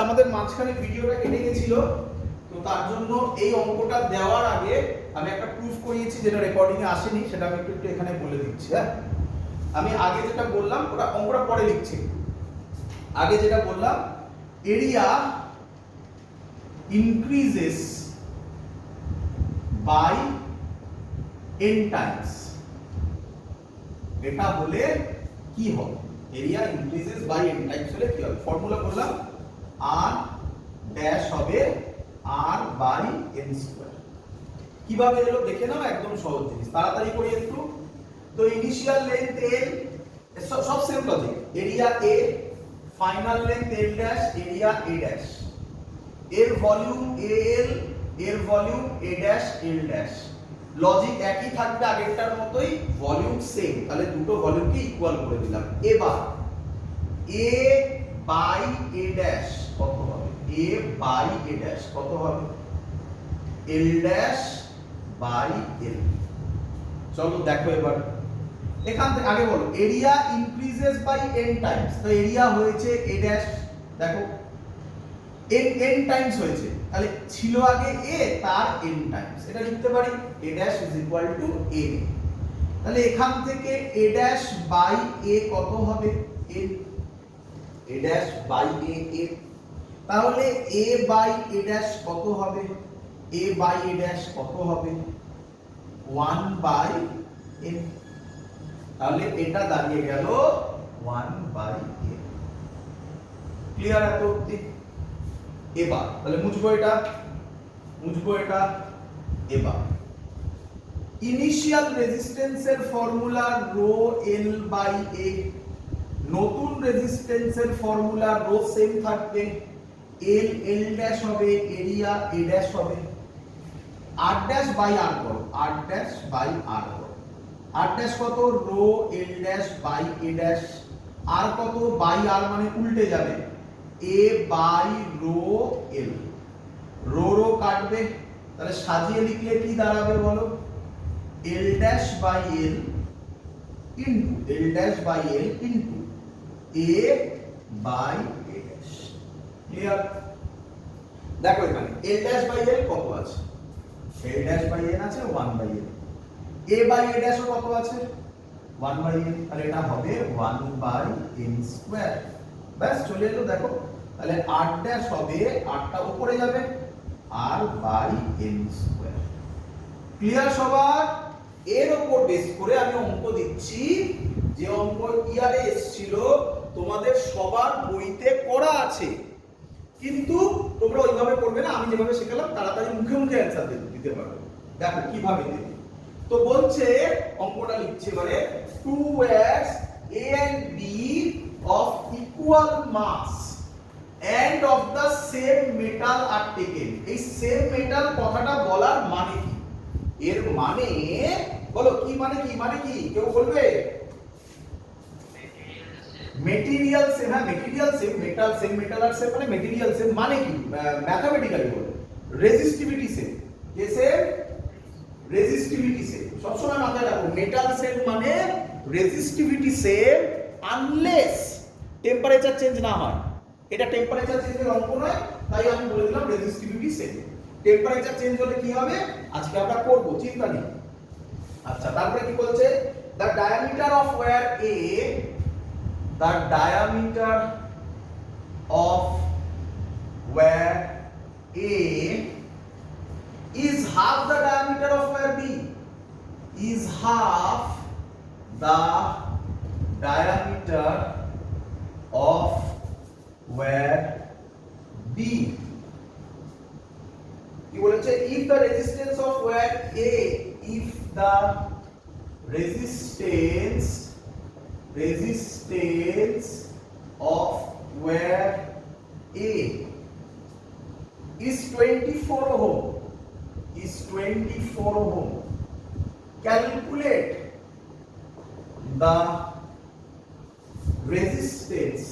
আমাদের মাঝখানে ভিডিওটা কেটে গেছিল, তো তার জন্য এই অঙ্কটা দেওয়ার আগে আমি একটা প্রুফ করিয়েছি যেটা রেকর্ডিং এ আসেনি, সেটা আমি একটু এখানে বলে দিচ্ছি। হ্যাঁ, আমি আগে যেটা বললাম ওটা অঙ্কটা পরে লিখছি। আগে যেটা বললাম, area increases by n times, এটা হলে কি হবে? Area increases by n times হলে কি হবে? ফর্মুলা বললাম, r ড্যাশ হবে r বাই n স্কয়ার। কিভাবে এলো দেখে নাও, একদম সহজ জিনিস, তাড়াতাড়ি করি একটু। তো ইনিশিয়াল লেন্থ l, সব same logic, area a, final length l dash, area a dash, এর ভলিউম al, এর volume a dash l dash, logic একই থাকবে আগেরটার মতোই, ভলিউম সেম, তাহলে দুটো ভলিউমকে ইকুয়াল করে দিলাম। এবার a বাই a ড্যাশ কত হবে? a বাই a ড্যাশ কত হবে? l dash by l। চলো দেখো এবার এখান থেকে আগে বলো, area increases by n times, তো এরিয়া হয়েছে a ড্যাশ, দেখো n টাইমস হয়েছে, তাহলে ছিল আগে a, তার n টাইমস, এটা লিখতে পারি a dash is equal to a। তাহলে এখান থেকে a ড্যাশ বাই a কত হবে? a ড্যাশ বাই a, তাহলে a বাই a ড্যাশ কত হবে? a বাই a ড্যাশ কত হবে? 1 বাই n, তাহলে এটা দাঁড়িয়ে গেল 1 বাই a। ক্লিয়ার এত অবধি? এবার তাহলে মুছবো এটা, এবার ইনিশিয়াল রেজিস্ট্যান্সের formula rho l by a, নতুন রেজিস্ট্যান্সের ফর্মুলা রো সেম থাকবে, l ড্যাশ হবে, এরিয়া a ড্যাশ হবে, r ড্যাশ বাই r করো, r ড্যাশ বাই r করো, r ড্যাশ কত? Rho l dash by a dash, r কত? বাই r মানে উল্টে যাবে, a by rho l, rho কাটবে, তাহলে সাজিয়ে লিখলে কি দাঁড়াবে বলো? l dash by l into l dash by l into a by a dash. Clear? দেখো এখানে l ড্যাশ বাই l কত আছে? l ড্যাশ বাই n আছে 1 by l, a by a dash কত আছে? 1 বাই n, তাহলে এটা হবে 1 বাই n স্কয়ার। ব্যাস চলে এলো। দেখো তাহলে r ড্যাশ হবে, r টা উপরে যাবে, r by n square. Clear সবার? এর উপর বেস করে আমি অঙ্ক দিচ্ছি, যে অঙ্ক ইয়ারে এসেছিল তোমাদের সবার বইতে করা আছে, কিন্তু তোমরা ওইভাবে করবে না, আমি যেভাবে শেখালাম তাড়াতাড়ি মুখে মুখে অ্যানসার দিতে পারবে। দেখো কিভাবে দেবে। তো বলছে, অঙ্কটা লিখছে এবারে, 2as a and b of equal mass and of the same metal are taken। এই সেম মেটাল কথাটা বলার মানে কি? এর মানে বলো, কি মানে কি? মানে কি কেউ বলবে? মেটেরিয়াল সেম, হ্যাঁ material same, metal same, metal আর সেম মানে মেটেরিয়াল সেম, মানে কি ম্যাথমেটিক্যালি বলে রেজিস্টিভিটি সেম। কে সেম? Resistivity same. সবসময় মাথায় রাখো, মেটাল সেম মানে resistivity same unless temperature change না হয়। এটা টেম্পারেচার চেঞ্জের অঙ্ক নয়, তাই আমি বলে দিলাম রেজিস্টিভিটি সেম। টেম্পারেচার চেঞ্জ হলে কি হবে আজকে আমরা করব, চিন্তা নেই। আচ্ছা, তারপরে কি বলছে? The diameter of wire a, the diameter of where A is half the diameter of where B, is half the diameter of where B। কি বলেছে? if the resistance of where A, if the resistance of where A is 24 ohm, calculate the resistance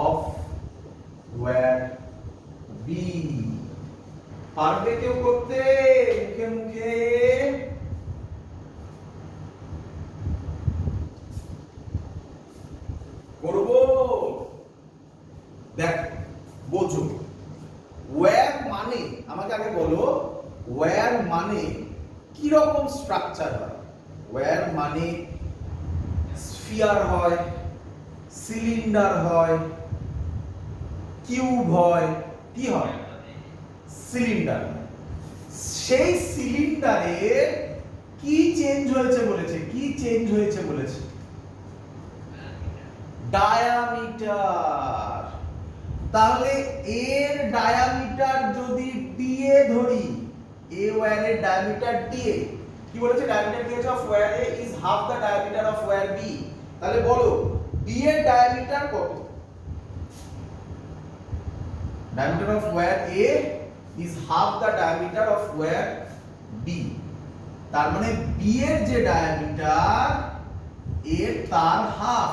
of where B। পারবে কেউ করতে? মুখে মুখে করব দেখ বোঝো, ওয়্যার মানে, আমাকে আগে বলো ওয়্যার মানে কি রকম স্ট্রাকচার হয়? ওয়্যার মানে স্ফিয়ার হয়, সিলিন্ডার হয়, কিউব হয়, কি হয়? সিলিন্ডার। সেই সিলিন্ডারে কি চেঞ্জ হয়েছে বলেছে? কি চেঞ্জ হয়েছে বলেছে? ডায়ামিটার। তাহলে এর ডায়ামিটার যদি ডিএ ধরি, এ ওয়্যারের ডায়ামিটার ডিএ, কি বলেছে? ডায়ামিটার দিয়েছে of wire A is half the diameter of wire B. তাহলে বলো বি এর ডায়ামিটার কত? Diameter of wire A is half the diameter of wire B. তার মানে বি এর যে ডায়ামিটার এর তার হাফ।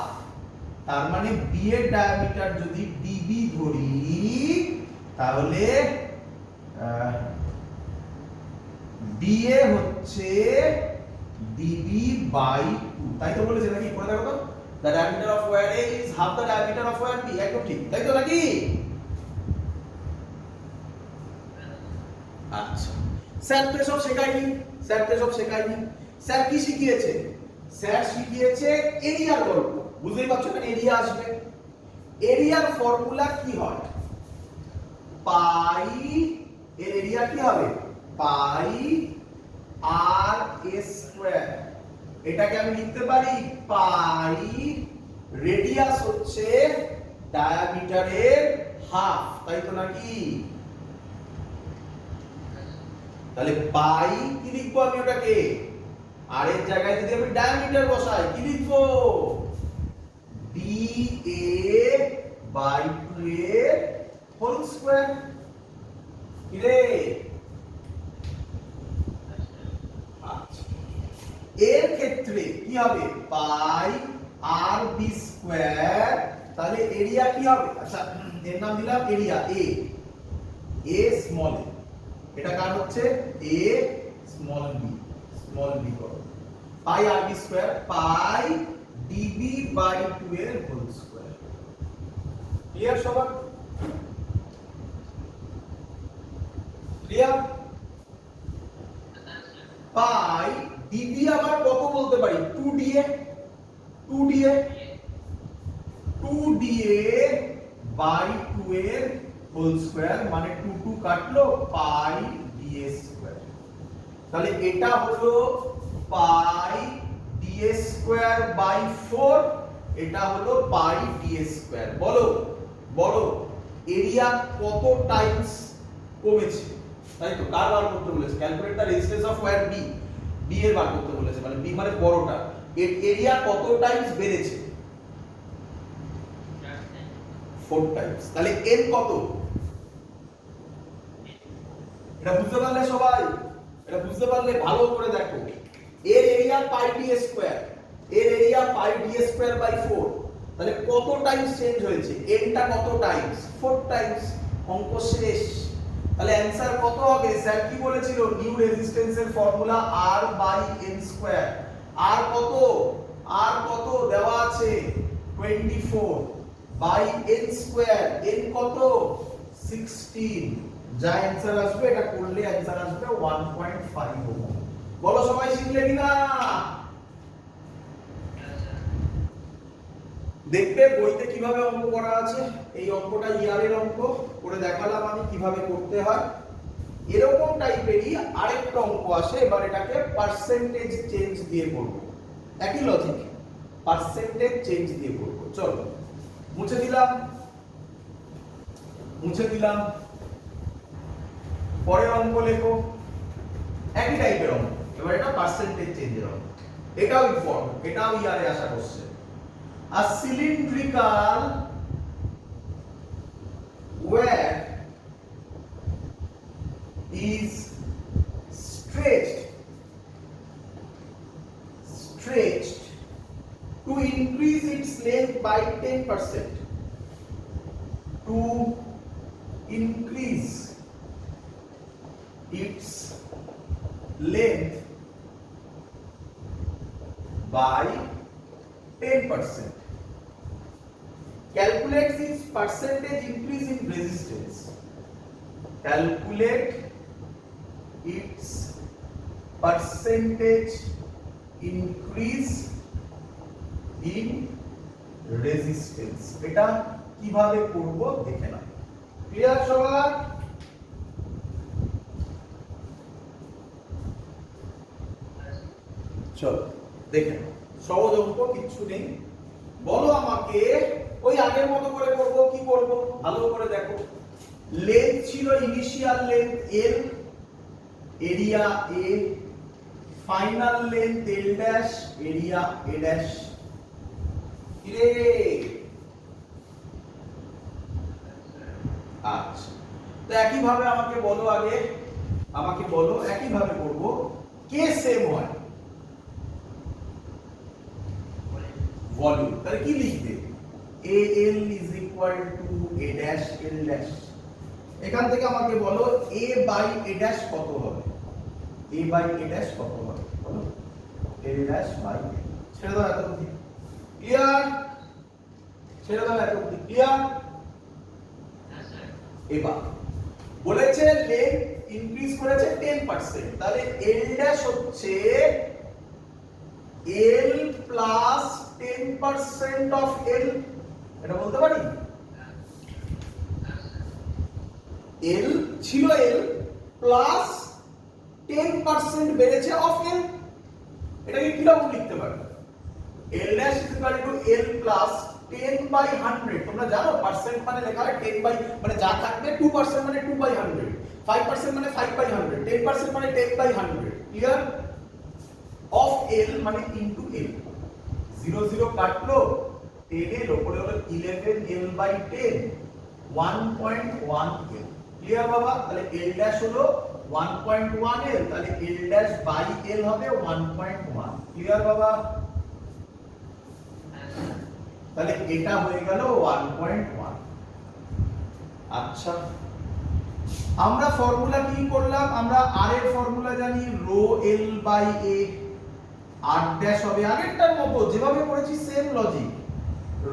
তার মানে বি এর ডায়ামিটার যদি ডিবি ধরি, তাহলে ডিএ হচ্ছে ডিবি বাই 2, তাই তো বলেছে নাকি? পড়ে দেখো তো, the diameter of wire A is half the diameter of wire B. একদম ঠিক, তাই তো নাকি? আচ্ছা, স্যার তো সব শেখায়নি, স্যার তো সব শেখায়নি। স্যার কি শিখিয়েছে? স্যার শিখিয়েছে এরিয়ার গল্প। বুঝতেই পারছো না, এরিয়া আসবে। এরিয়ার ফর্মুলা কি হয়? পাই, এর এরিয়া কি হবে? পাই আর এ স্কয়ার। এটাকে আমি লিখতে পারি পাই, রেডিয়াস হচ্ছে ডায়ামিটারের হাফ, তাই তো নাকি? তাহলে পাই কি লিখবো আমি ওটাকে? আর এর জায়গায় যদি আমি ডায়ামিটার বসাই, কি লিখবো? DA বাই 2 এর হোল স্কয়ার। কি রে? আচ্ছা, এর ক্ষেত্রে কি হবে? পাই আর বি স্কয়ার। তাহলে এরিয়া কি হবে? আচ্ছা, এর নাম দিলাম এরিয়া এ, এ স্মল এ। এটা কার হচ্ছে? A small b, small b করো। Pi r b square, pi d b by 2 এর হোল স্কয়ার। ক্লিয়ার সবার? ক্লিয়ার? পাই ডিবি আবার কত বলতে পারি? 2DA, 2DA, 2DA বাই 2 এর হোল স্কয়ার, মানে 2 2 কাটলো, পাই ডিএ স্কয়ার। তাহলে এটা হলো পাই ডিএ স্কয়ার বাই 4, এটা হলো পাই ডিএ স্কয়ার। বলো বলো এরিয়া কত টাইমস কমেছে? তাই তো, কার বার করতে বলেছে? Calculate the resistance of wire B, B এর বার করতে বলেছে, মানে বি মানে বড়টা। এর এরিয়া কত টাইমস বেড়েছে? 4 টাইমস। তাহলে এন কত? এটা বুঝতে পারলে সবাই? এটা বুঝতে পারলে ভালো করে দেখো। এর এরিয়া পাই ডি স্কয়ার, এর area pi D square by 4। তাহলে কত টাইমস চেঞ্জ হয়েছে? এনটা কত টাইমস? 4 টাইমস। অঙ্ক শেষ। তাহলে অ্যানসার কত হবে? স্যার কি বলেছিল? নিউ রেজিস্ট্যান্সের formula R by n square. R কত? আর কত দেওয়া আছে? 24 বাই এন স্কয়ার। এন কত? 16। যা অ্যানসার আসবে, এটা করলে অ্যানসার আসবে 1.5 ওহম। বলো সবাই শিখলে কিনা? দেখবে বইতে কিভাবে অঙ্ক করা আছে। এই অঙ্কটা ইয়ারের অঙ্ক করে দেখালাম আমি কিভাবে করতে হয়। এরকম টাইপেরই আরেকটা অঙ্ক আসে, এবার এটাকে পার্সেন্টেজ চেঞ্জ দিয়ে করব। একই লজিক, পার্সেন্টেজ চেঞ্জ দিয়ে করব। চলো মুছে দিলাম, মুছে দিলাম। পরের অঙ্ক লেখো, একই টাইপের অঙ্ক, এবার এটা পার্সেন্টেজ চেঞ্জের অঙ্ক। এটাও ইম্পর্টেন্ট, এটাও ইয়ারে আসা question. A cylindrical wire is stretched to increase its length by 10%. To increase its length by 10%. calculate its percentage increase in resistance. Calculate its percentage increase in resistance. এটা কিভাবে করব দেখে নাও। ক্লিয়ার সবার? চলো দেখে নাও, সহজ অঙ্ক, কিচ্ছু নেই। বলো আমাকে, ওই আগের মতো করে করব, কি করব ভালো করে দেখো। লেন্থ ছিল initial length L, area A, final length L dash, area A dash. কিরে আচ্ছা, তো একই ভাবে আমাকে বলো, আগে আমাকে বলো একই ভাবে করব, কে সেম হয় ভলিউম, তাহলে কি লিখবে? AL is equal to A dash L dash। এখান থেকে আমাকে বলো A by A dash কত হবে? A by A dash কত হবে বলো? L dash by A। ছেড়ে দাও এত অবধি, ক্লিয়ার? ছেড়ে দাও এত অবধি, ক্লিয়ার? এবার বলেছে লেন্থ ইনক্রিজ করেছে 10%, তাহলে L dash হচ্ছে L plus 10% of L, এটা বলতে পারি? L ছিল L plus 10% বেড়েছে of L, এটাকে কিরকম লিখতে পারি? L dash is equal to L plus 10 by 100। তোমরা জানো পার্সেন্ট মানে লেখা হয় 10 by, মানে যা থাকবে 2% মানে 2 by 100, 5% মানে 5 by 100, 10% মানে 10 by 100। ক্লিয়ার? of L মানে into L, 0 0 কাটলো, 10 এর উপরে হলো 11 L by 10, 1.1 L। ক্লিয়ার বাবা? তাহলে L dash হলো 1.1 L, তাহলে L dash by L হবে 1.1। ক্লিয়ার বাবা? তাহলে এটা হয়ে গেল 1.1। আচ্ছা, আমরা ফর্মুলা কি করলাম? আমরা R এর ফর্মুলা জানি, rho L by A, R dash হবে আগেরটার মতো যেভাবে করেছি same logic,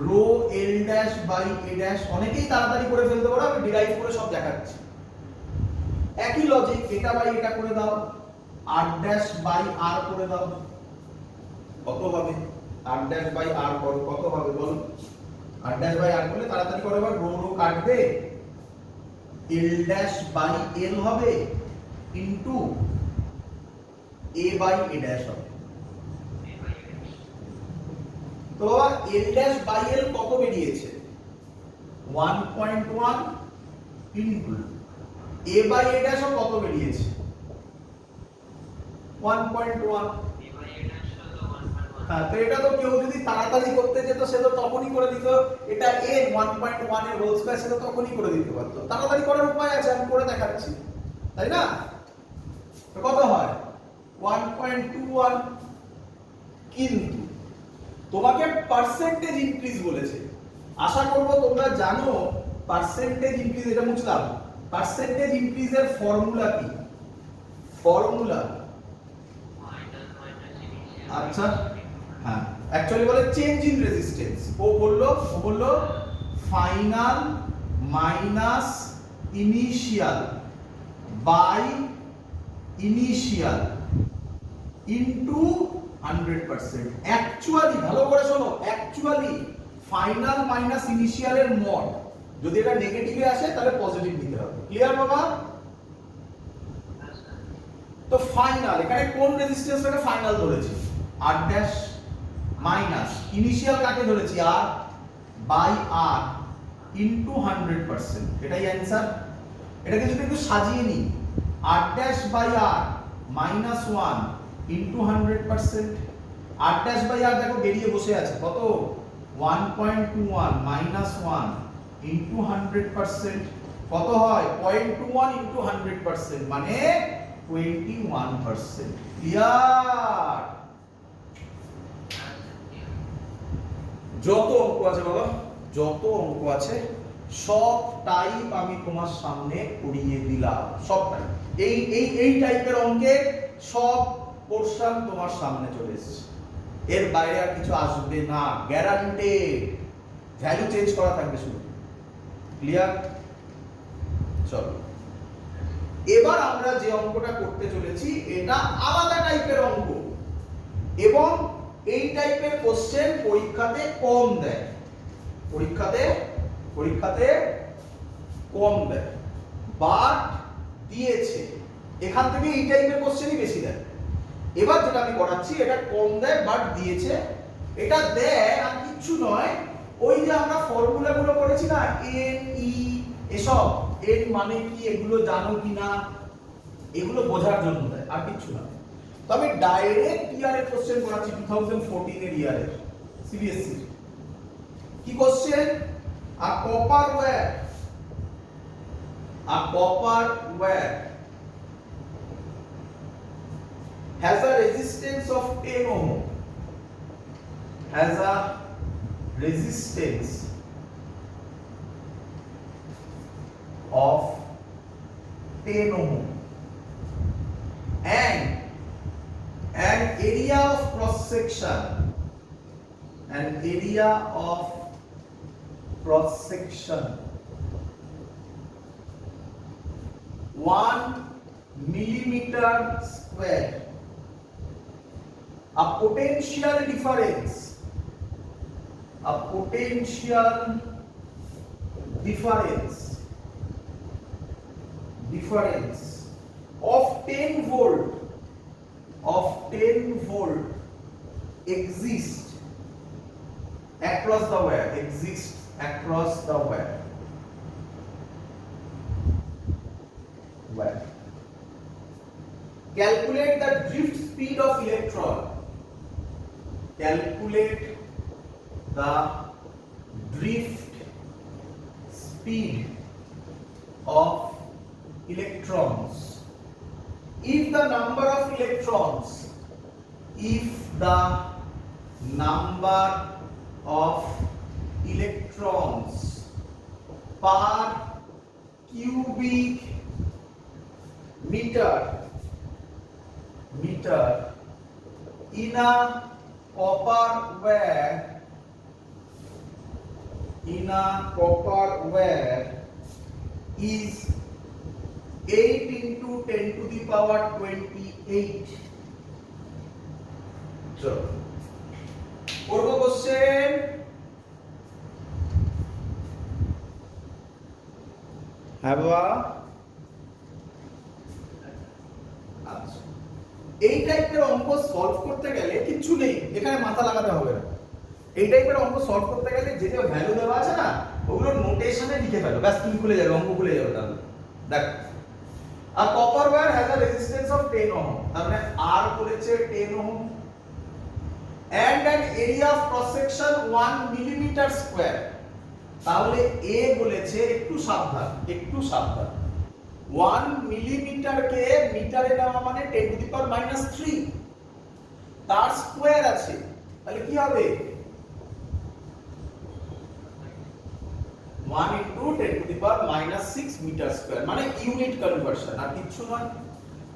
rho L dash by A dash. অনেকেই তাড়াতাড়ি করে ফেলতে পারো, আমি ডিরাইভ করে সব দেখাচ্ছি। একই লজিক, এটা বাই এটা করে দাও, R ড্যাশ বাই R করে দাও, কত হবে? R ড্যাশ বাই R করো, কত হবে বলো? R ড্যাশ বাই R করলে তাড়াতাড়ি করে, এবার রো রো কাটবে, L ড্যাশ বাই L হবে into A by A dash হবে। তো L dash by L কত বেরিয়েছে? 1.1 into A by A dash কত বেরিয়েছে? 1.1। হ্যাঁ, তো এটা তো কেউ যদি তাড়াতাড়ি করতে যেত সে তো তখনই করে দিত, এটা A 1.1 এর হোল স্কয়ার, সে তো তখনই করে দিতে পারতো। তাড়াতাড়ি করার উপায় আছে, আমি করে দেখাচ্ছি, তাই না? তো কত হয়? 1.21। কিন্তু তোমাকে পার্সেন্টেজ ইনক্রিজ বলেছে, আশা করব তোমরা জানো পার্সেন্টেজ ইনক্রিজ, এটা বুঝলাম। পার্সেন্টেজ ইনক্রিজের ফর্মুলা কি? ফর্মুলা আচ্ছা, হ্যাঁ, অ্যাকচুয়ালি বলে চেঞ্জ ইন রেজিস্ট্যান্স। ও বললো final minus initial by initial into 100%। Actually ভালো করে শোনো, অ্যাকচুয়ালি ফাইনাল মাইনাস ইনিশিয়াল এর মড, যদি এটা নেগেটিভে আসে তাহলে পজিটিভ নিতে হবে। ক্লিয়ার বাবা? তো ফাইনাল, এখানে কোন রেজিস্ট্যান্সটাকে ফাইনাল ধরেছি? R ড্যাশ মাইনাস ইনিশিয়াল কাকে ধরেছি? R by R into 100%। এটাই অ্যানসার। এটাকে যদি একটু সাজিয়ে নিই, R dash by R minus 1 into 100%। R dash by R দেখো বেরিয়ে বসে আছে, কত? 1.21 মাইনাস 1 ইনটু 100%, কত হয়? 0.21 ইনটু 100%, মানে 21%। ক্লিয়ার? যত অঙ্ক আছে বাবা, যত অঙ্ক আছে সবটাই আমি তোমার সামনে করিয়ে দিলাম, সবটাই। এই টাইপের অঙ্কের সব পোরশন তোমার সামনে চলে এসেছে, এর বাইরে আর কিছু আসবে না, গ্যারান্টেড। ভ্যালু চেঞ্জ করা থাকবে শুধু। ক্লিয়ার? চলো এবার আমরা যে অঙ্কটা করতে চলেছি এটা আলাদা টাইপের অঙ্ক এবং এই টাইপের কোশ্চেন পরীক্ষাতে কম দেয়, পরীক্ষাতে কম দেয়, বাট দিয়েছে এখান থেকে এই টাইপের কোশ্চেনই বেশি দেয়। এবার যেটা আমি করাচ্ছি এটা কম দেয় বাট দিয়েছে, এটা দেয় আর কিছু নয়, ওই যে আমরা ফর্মুলাগুলো করেছি না এন ই এসব, এন মানে কি এগুলো জানো কিনা এগুলো বোঝার জন্য দেয় আর কিছু না। তো আমি ডাইরেক্ট ইয়ার এর কোশ্চেন করাচ্ছি 2014 এর ইয়ারের সিবিএসসি। কি question? A copper wire has a resistance of 10 ohm, has a resistance of 10 ohm and an area of cross section, 1 millimeter square, a potential difference of 10 volt exists across the wire, Calculate the drift speed of electron. Calculate the drift speed of electrons. If the number of electrons per cubic meter in a copper wire is 8 into 10 to the power 28. So, করব question. হ্যাঁ বাবা, আচ্ছা এই টাইপের অঙ্ক solve করতে গেলে কিছু নেই, এখানে মাথা লাগাতে হবে না। এই টাইপের অঙ্ক সলভ করতে গেলে যে যে ভ্যালু দেওয়া আছে না ওগুলো নোটেশনে লিখে ফেলো, ব্যাস তুমি খুলে যাবে, অঙ্ক খুলে যাবে। তাহলে দেখ a copper wire has a resistance of 10 ohm, তার মানে R বলেছে 10 ohm and an area of cross section 1 millimeter square, তাহলে A বলেছে একটু সাবধান 1 মিলিমিটার কে মিটারে নেওয়া মানে 10 টু দি পাওয়ার -3, তার স্কয়ার আছে, তাহলে কি হবে 1 into 10 to the power -6 metre square, মানে ইউনিট কনভার্সন আর কিছু নয়।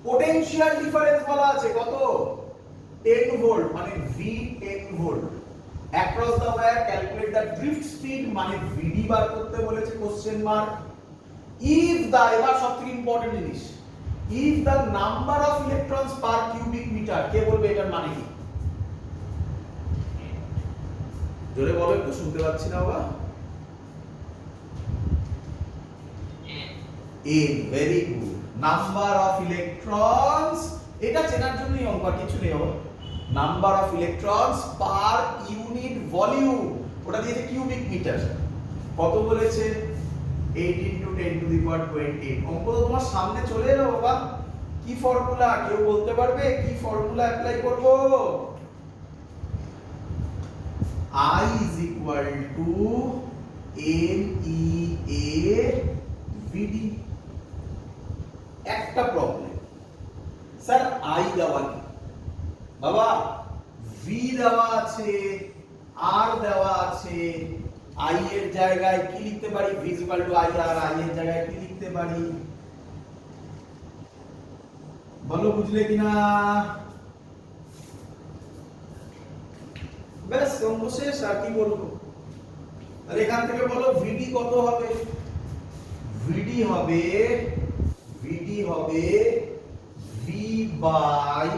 পোটেনশিয়াল ডিফারেন্স বলা আছে কত 10 ভোল্ট, মানে V 10 ভোল্ট অ্যাক্রস দা ওয়্যার, ক্যালকুলেট দা ড্রিফট স্পিড মানে VD বার করতে বলেছে কোশ্চেন মার্ক। ইফ দা, এবার সবথেকে ইম্পর্টেন্ট জিনিস, if the number of electrons per cubic metre, কে বলবে এটার মানে কি? জোরে বলো, একটু শুনতে পাচ্ছি না বাবা। A, very good. Number of electrons, এটা চেনার জন্যই অঙ্ক, কিছু নেই বাবা। Number of electrons per unit volume, ওটা দিয়েছে কিউবিক মিটার, কত বলেছে 8 into 10 to the power 20। অঙ্ক তো তোমার সামনে চলে এলো বাবা। কি ফর্মুলা কেউ বলতে পারবে? কি ফর্মুলা অ্যাপ্লাই করব? I is equal to NEA VD। একটা প্রবলেম, স্যার I দেওয়া নেই বাবা, V দেওয়া আছে, R দেওয়া আছে, I এর জায়গায় কি লিখতে পারি? V is equal to I, R I এর জায়গায় কি লিখতে পারি? বলো বুঝলে কিনা? ব্যাস অঙ্ক শেষ, আর কি বলবো। তাহলে এখান থেকে বলো ভিডি কত হবে? ভিডি হবে V by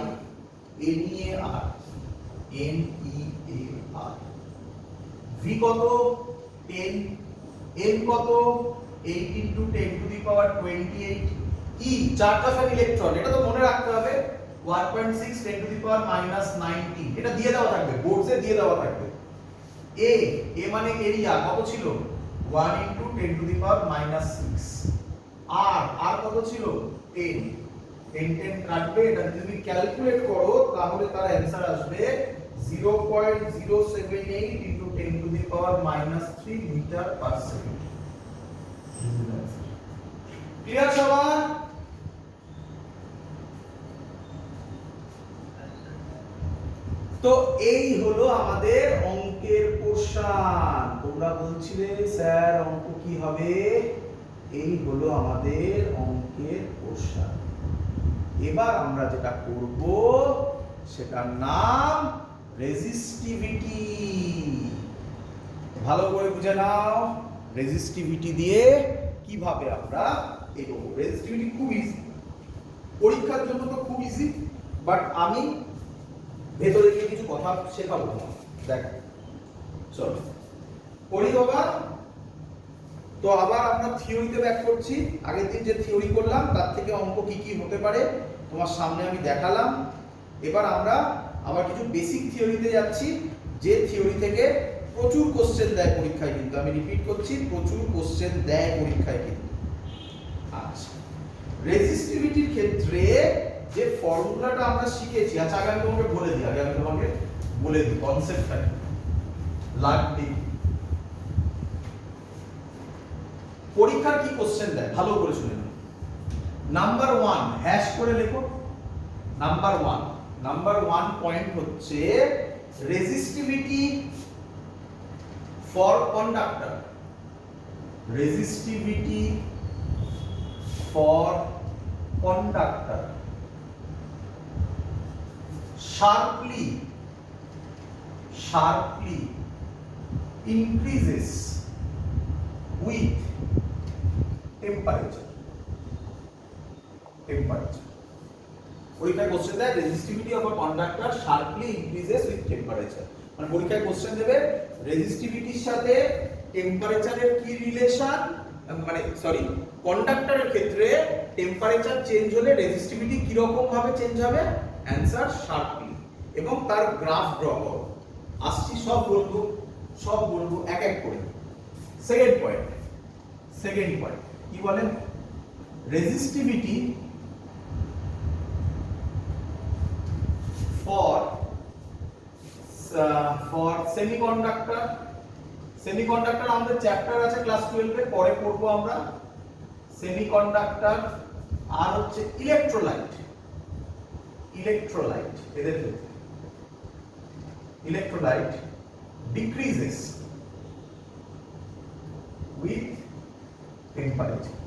N E A R, V কত 10, এন কত 8 into 10 to the power 28, E charge electron, এটা তো মনে রাখতে হবে 1.6 10 টু দি পাওয়ার -19, এটা দিয়ে দেওয়া থাকবে, বোর্ডে দিয়ে দেওয়া থাকবে। এ মানে এরিয়া কত ছিল 1 ইনটু 10 টু দি পাওয়ার -6, আর কত ছিল 10, 10 কাটবে, এটা যদি তুমি ক্যালকুলেট করো তাহলে তার অ্যানসার আসবে 0.078 into 10 to the power -3 metre per second. Clear সবার? তো এই হলো আমাদের অঙ্কের পোরশন। তোমরা বলছিলে স্যার অঙ্ক কি হবে? এই হলো আমাদের অঙ্কের পোরশন। এবার আমরা যেটা করব সেটার নাম রেজিস্টিভিটি। ভালো করে বুঝে নাও, রেজিস্টিভিটি দিয়ে কিভাবে আমরা এগোবো। রেজিস্টিভিটি খুব ইজি, পরীক্ষার জন্য তো খুব ইজি, বাট আমি ভেতরে গিয়ে কিছু কথা শেখাবো তোমাকে। দেখ চলো পড়ি বাবা। তো আবার আমরা থিওরিতে ব্যাক করছি। আগের দিন যে থিওরি করলাম তার থেকে অঙ্ক কি কি হতে পারে তোমার সামনে আমি দেখালাম। এবার আমরা আবার কিছু বেসিক থিওরিতে যাচ্ছি, যে থিওরি থেকে প্রচুর কোশ্চেন দেয় পরীক্ষায়, কিন্তু আমি রিপিট করছি প্রচুর কোশ্চেন দেয় পরীক্ষায় কিন্তু। আচ্ছা, রেজিস্টিভিটির ক্ষেত্রে যে ফর্মুলাটা আমরা শিখেছি, আচ্ছা আগে আমি তোমাকে বলে দিই কনসেপ্টটা লাগবে। পরীক্ষার কি কোশ্চেন দেয় ভালো করে শুনে নাও। নাম্বার 1 হ্যাশ করে লেখো। নাম্বার 1 পয়েন্ট হচ্ছে resistivity for conductor. Resistivity for conductor sharply increases with temperature. পরীক্ষায় কোশ্চেন দেয় resistivity of a conductor sharply increases with temperature. মানে পরীক্ষায় কোশ্চেন দেবে রেজিস্টিভিটির সাথে টেম্পারেচারের কি রিলেশন, মানে সরি কন্ডাক্টরের ক্ষেত্রে টেম্পারেচার চেঞ্জ হলে রেজিস্টিভিটি কি রকম ভাবে চেঞ্জ হবে, অ্যানসার শার্পলি, এবং তার গ্রাফ ড্র করো। আসছি সব বলবো এক এক করে। সেকেন্ড পয়েন্ট কি বলেন? রেজিস্টিভিটি ফর সেমিকন্ডাক্টর আমাদের চ্যাপ্টার আছে ক্লাস 12 এ, পরে পড়বো আমরা। সেমিকন্ডাক্টর আর হচ্ছে ইলেকট্রোলাইট এদের ক্ষেত্রে electrolyte decreases with temperature।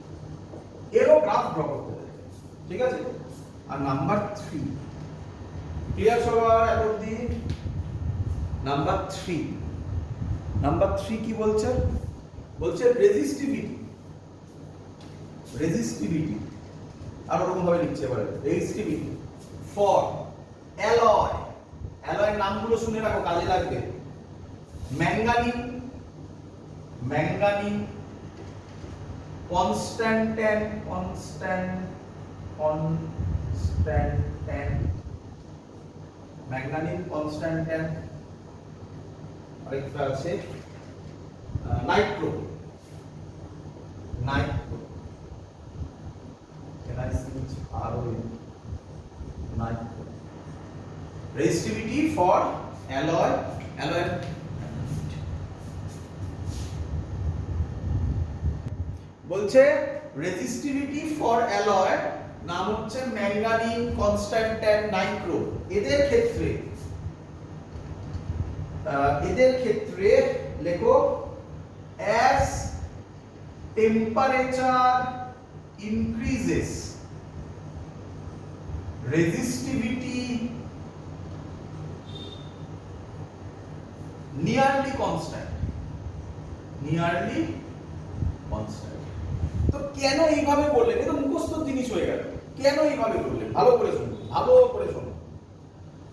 এরও গ্রাফ ড্র করতে হবে, ঠিক আছে? আর নাম্বার 3 ক্লিয়ার সবার এতদিন? নাম্বার 3 কি বলছে? রেজিস্টিভিটি আর ওরকম ভাবে লিখছে এবারে। রেজিস্টিভিটি ফর অ্যালয়ের নামগুলো শুনে রাখো, কাজে লাগবে। ম্যাঙ্গানিন কনস্ট্যান্টান ম্যাঙ্গানিন কনস্ট্যান্টান, আরেকটা আছে নাইট্রো রেজিস্টিভিটি ফর অ্যালয় বলছে রেজিস্টিভিটি ফর অ্যালয় নাম হচ্ছে ম্যাঙ্গানিন কনস্ট্যান্টান নাইট্রো। এদের ক্ষেত্রে লেখো as temperature increases resistivity nearly constant nearly constant. তো কেন এইভাবে বললেন? এটা মুখস্থ জিনিস হয়ে গেল। কেন এইভাবে বললেন? ভালো করে শুনুন, ভালো করে শুনুন।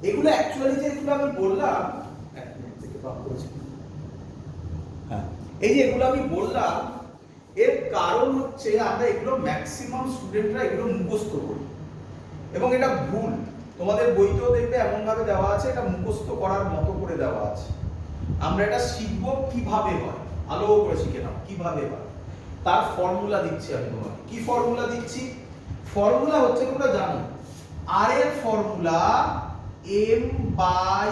এগুলো অ্যাকচুয়ালি যেগুলো আমি বললাম, এক মিনিট থেকে বাদ করেছি। হ্যাঁ, এই যে এগুলো আমি বললাম, এর কারণ হচ্ছে আমরা এগুলো ম্যাক্সিমাম স্টুডেন্টরা এগুলো মুখস্থ করি এবং এটা ভুল। তোমাদের বইতেও দেখবে এমন ভাবে দেওয়া আছে, এটা মুখস্থ করার মতো করে দেওয়া আছে। আমরা এটা শিখব কিভাবে হয়, ভালো করে শিখে নাও কিভাবে হয়। তার ফর্মুলা দিচ্ছি আমি তোমাকে। কি ফর্মুলা দিচ্ছি? ফর্মুলা হচ্ছে, তোমরা জানো আর এর formula m by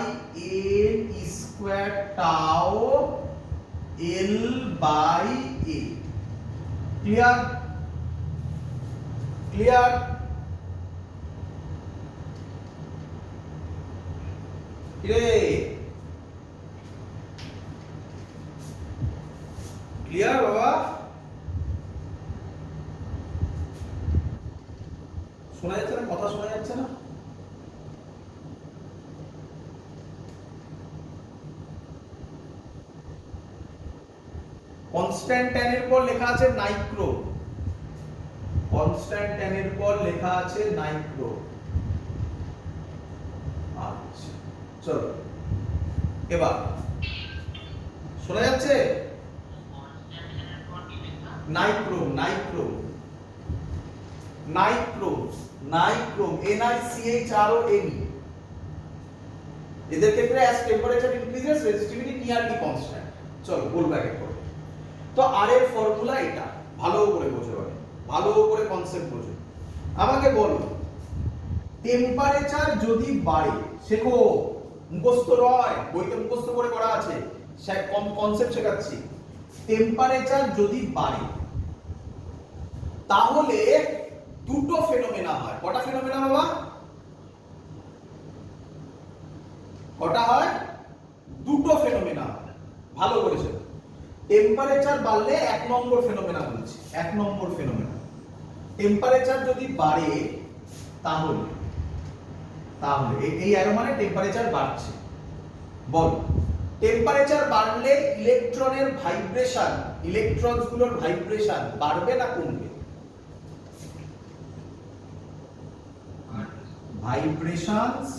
n square tau l by a। Clear? Clear? রে ক্লিয়ার বাবা? শোনা যাচ্ছে না? কথা শোনা যাচ্ছে না? কনস্ট্যান্ট tan এর পর লেখা আছে নাইক্রো। কনস্ট্যান্ট tan এর পর লেখা আছে নাইক্রো। আচ্ছা চলো এবার শোনা যাচ্ছে? Nichrome, nichrome, nichrome, nichrome, NiCHROME। এদের ক্ষেত্রে as temperature increases resistivity nearly constant। চলো বলবো এক এক করে। তো আর এর ফর্মুলা এটা, ভালো করে বোঝো, ভালো করে কনসেপ্ট বোঝো। আমাকে বলো, টেম্পারেচার যদি বাড়ে, শেখো, মুখস্থ নয়, বইতে মুখস্থ করে করা আছে, কম কনসেপ্ট শেখাচ্ছি। টেম্পারেচার যদি বাড়ে তাহলে দুটো ফেনোমেনা হয়। কটা ফেনোমেনা বাবা? কটা হয়? দুটো ফেনোমেনা। ভালো করেছে। টেম্পারেচার বাড়লে এক নম্বর ফেনোমেনা বলছি, এক নম্বর ফেনোমেনা। টেম্পারেচার যদি বাড়ে তাহলে তাহলে এই অ্যারো মানে টেম্পারেচার বাড়ছে। বল, টেম্পারেচার বাড়লে ইলেকট্রনের ভাইব্রেশন, ইলেকট্রনস গুলোর ভাইব্রেশন বাড়বে না কমবে? ভাইব্রেশনস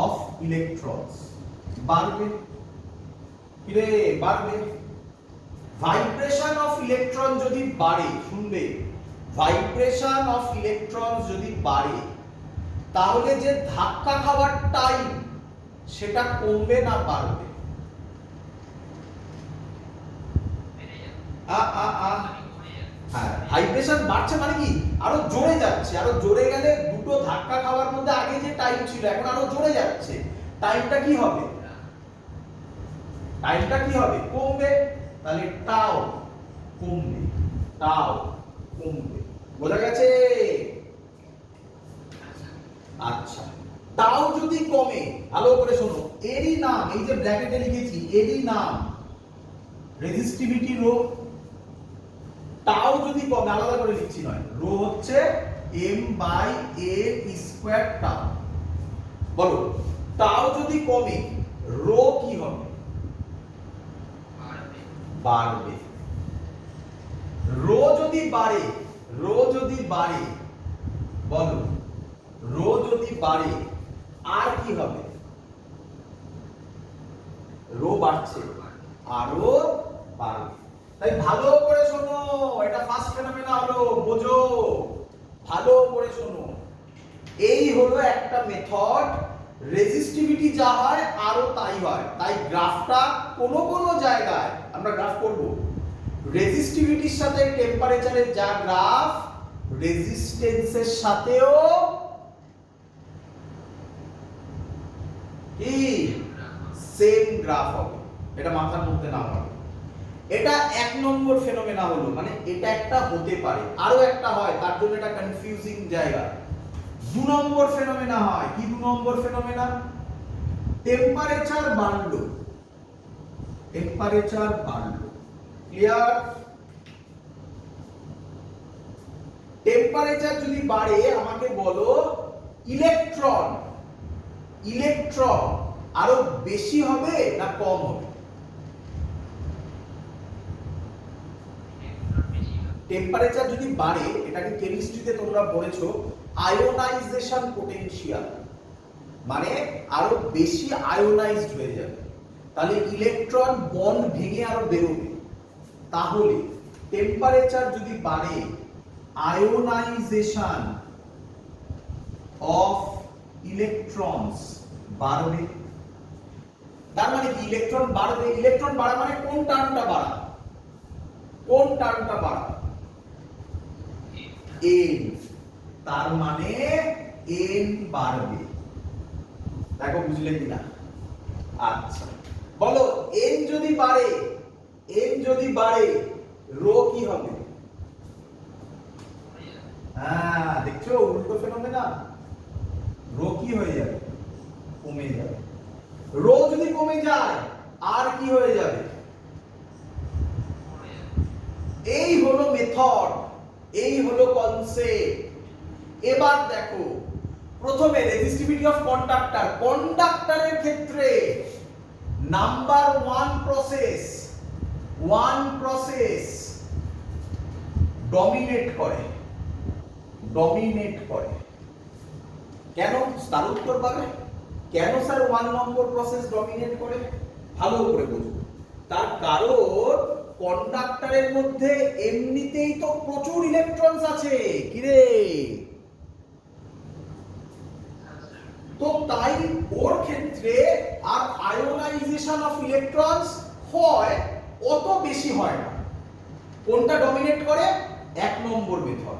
অফ ইলেকট্রনস বাড়বে। কি রে? বাড়বে। ভাইব্রেশন অফ ইলেকট্রন যদি বাড়ে, শুনবে, ভাইব্রেশন অফ ইলেকট্রন যদি বাড়ে তাহলে যে ধাক্কা খাওয়ার টাইম সেটা কমবে না বাড়বে? হ্যাঁ, ভাইব্রেশন বাড়ছে মানে কি? আরো জোরে যাচ্ছে। আরো জোরে গেলে দুটো ধাক্কা খাওয়ার মধ্যে আগে যে টাইম ছিল এখন আরো জোরে যাচ্ছে। টাইমটা কি হবে? টাইমটা কি হবে? কমবে। তাহলে টাও কমবে, টাও কমবে। বোঝা গেছে? আচ্ছা, টাও যদি কমে, ভালো করে শোনো, এরই নাম, এই যে ব্র্যাকেটে লিখেছি, এরই নাম রেজিস্টিভিটি রো। টাও যদি কমে, আলাদা করে লিখছি নয়, রো হচ্ছে m বাই a স্কয়ার টাও। বলো, টাও যদি কমে রো কি হবে? বাড়বে। রো যদি বাড়ে, রো যদি বাড়ে, বলো, রো যদি বাড়ে আর কি হবে? রো বাড়ছে, আরো বাড়বে। তাই ভালো করে শোনো, এটা ফার্স্ট ফেনোমেনা হলো, বোঝো, ভালো করে শোনো। এই হলো একটা মেথড, রেজিস্টিভিটি যা হয় আরো তাই হয়। তাই গ্রাফটা কোনো কোনো জায়গায় আমরা গ্রাফ করব, রেজিস্টিভিটির সাথে টেম্পারেচারের যা গ্রাফ, রেজিস্ট্যান্সের সাথেও কি সেম গ্রাফ হবে। এটা মাথার মধ্যে না হবে। এটা এক নম্বর ফেনোমেনা হলো, মানে এটা একটা হতে পারে, আরো একটা হয়, তার জন্য এটা কনফিউজিং জায়গা। দু নম্বর ফেনোমেনা হয়। কি দু নম্বর ফেনোমেনা? টেম্পারেচার বাড়লো, টেম্পারেচার বাড়লো। ক্লিয়ার? টেম্পারেচার যদি বাড়ে, আমাকে বলো, ইলেকট্রন, ইলেকট্রন আরো বেশি হবে না কম হবে? টেম্পারেচার যদি বাড়ে, এটাকে কেমিস্ট্রিতে তোমরা পড়েছো আয়োনাইজেশন পোটেনশিয়াল, মানে আরো বেশি আয়োনাইজড হয়ে যাবে, তাহলে ইলেকট্রন বন্ড ভেঙে আরো বেরোবে। তাহলে টেম্পারেচার যদি বাড়ে, আয়োনাইজেশন অফ ইলেকট্রনস বাড়বে। তার মানে কি ইলেকট্রন বাড়বে? ইলেকট্রন বাড়া মানে কোন টার্মটা বাড়া? কোন টার্মটা বাড়া? n। তার মানে n বাড়বে। দেখো বুঝলে কিনা? আচ্ছা বলো, n যদি বাড়ে, n যদি বাড়ে রো কি হবে? হ্যাঁ দেখছো উল্টো ফেনোমেনা, রো কি হয়ে যাবে? কমে যাবে। রো যদি কমে যায় আর কি হয়ে যাবে? এই হলো মেথড, এই হলো কনসেপ্ট। এবার দেখো, প্রথমে রেজিস্টিভিটি অফ কন্ডাক্টর, কন্ডাক্টরের ক্ষেত্রে নাম্বার ওয়ান প্রসেস ডমিনেট করে। কেন? তার উত্তর পাবে। কেন স্যার 1 নম্বর প্রসেস ডমিনেট করে? ভালো করে বুঝুন। তার কারণ কন্ডাক্টরের মধ্যে এমনিতেই তো প্রচুর ইলেকট্রনস আছে, কি রে? তো তাই ওর ক্ষেত্রে আর আয়োনাইজেশন অফ ইলেকট্রনস হয় অত বেশি হয় না। কোনটা ডমিনেট করে? 1 নম্বর মেথড।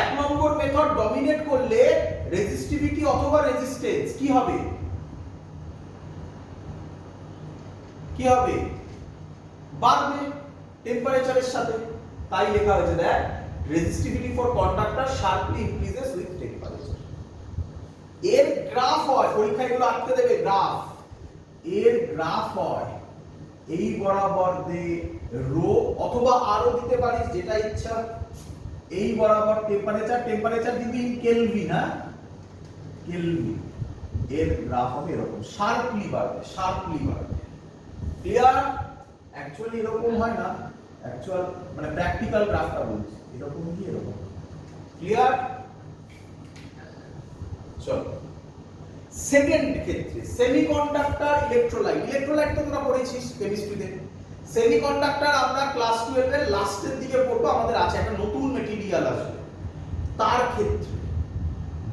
1 নম্বর মেথড ডমিনেট করলে রেজিস্টিভিটি অথবা রেজিস্ট্যান্স কি হবে? কি হবে? বাড়বে টেম্পারেচারের সাথে। তাই লেখা হয়েছে দেখ, resistivity for conductor sharply increases with temperature. এর গ্রাফ হয়, পরীক্ষায় এগুলো আঁকতে দেবে, গ্রাফ। এর গ্রাফ হয় এই বরাবর দে রো, অথবা আরো দিতে পারিস যেটা ইচ্ছা। এই বরাবর টেম্পারেচার দিবি কেলভিন, হ্যাঁ কেলভিন। এর গ্রাফ হবে এরকম, শার্পলি বাড়বে। ক্লিয়ার? অ্যাকচুয়ালি এরকম হয় না, অ্যাকচুয়াল মানে প্র্যাকটিক্যাল গ্রাফটা বলছি, এরকম কি এরকম। ক্লিয়ার? চলো সেকেন্ড ক্ষেত্রে সেমিকন্ডাক্টর ইলেকট্রোলাইট তো তোমরা পড়েছিস কেমিস্ট্রিতে। সেমিকন্ডাক্টর আমরা ক্লাস 12 এর লাস্টের দিকে পড়বো, আমাদের আছে একটা নতুন মেটেরিয়াল আসবে। তার ক্ষেত্রে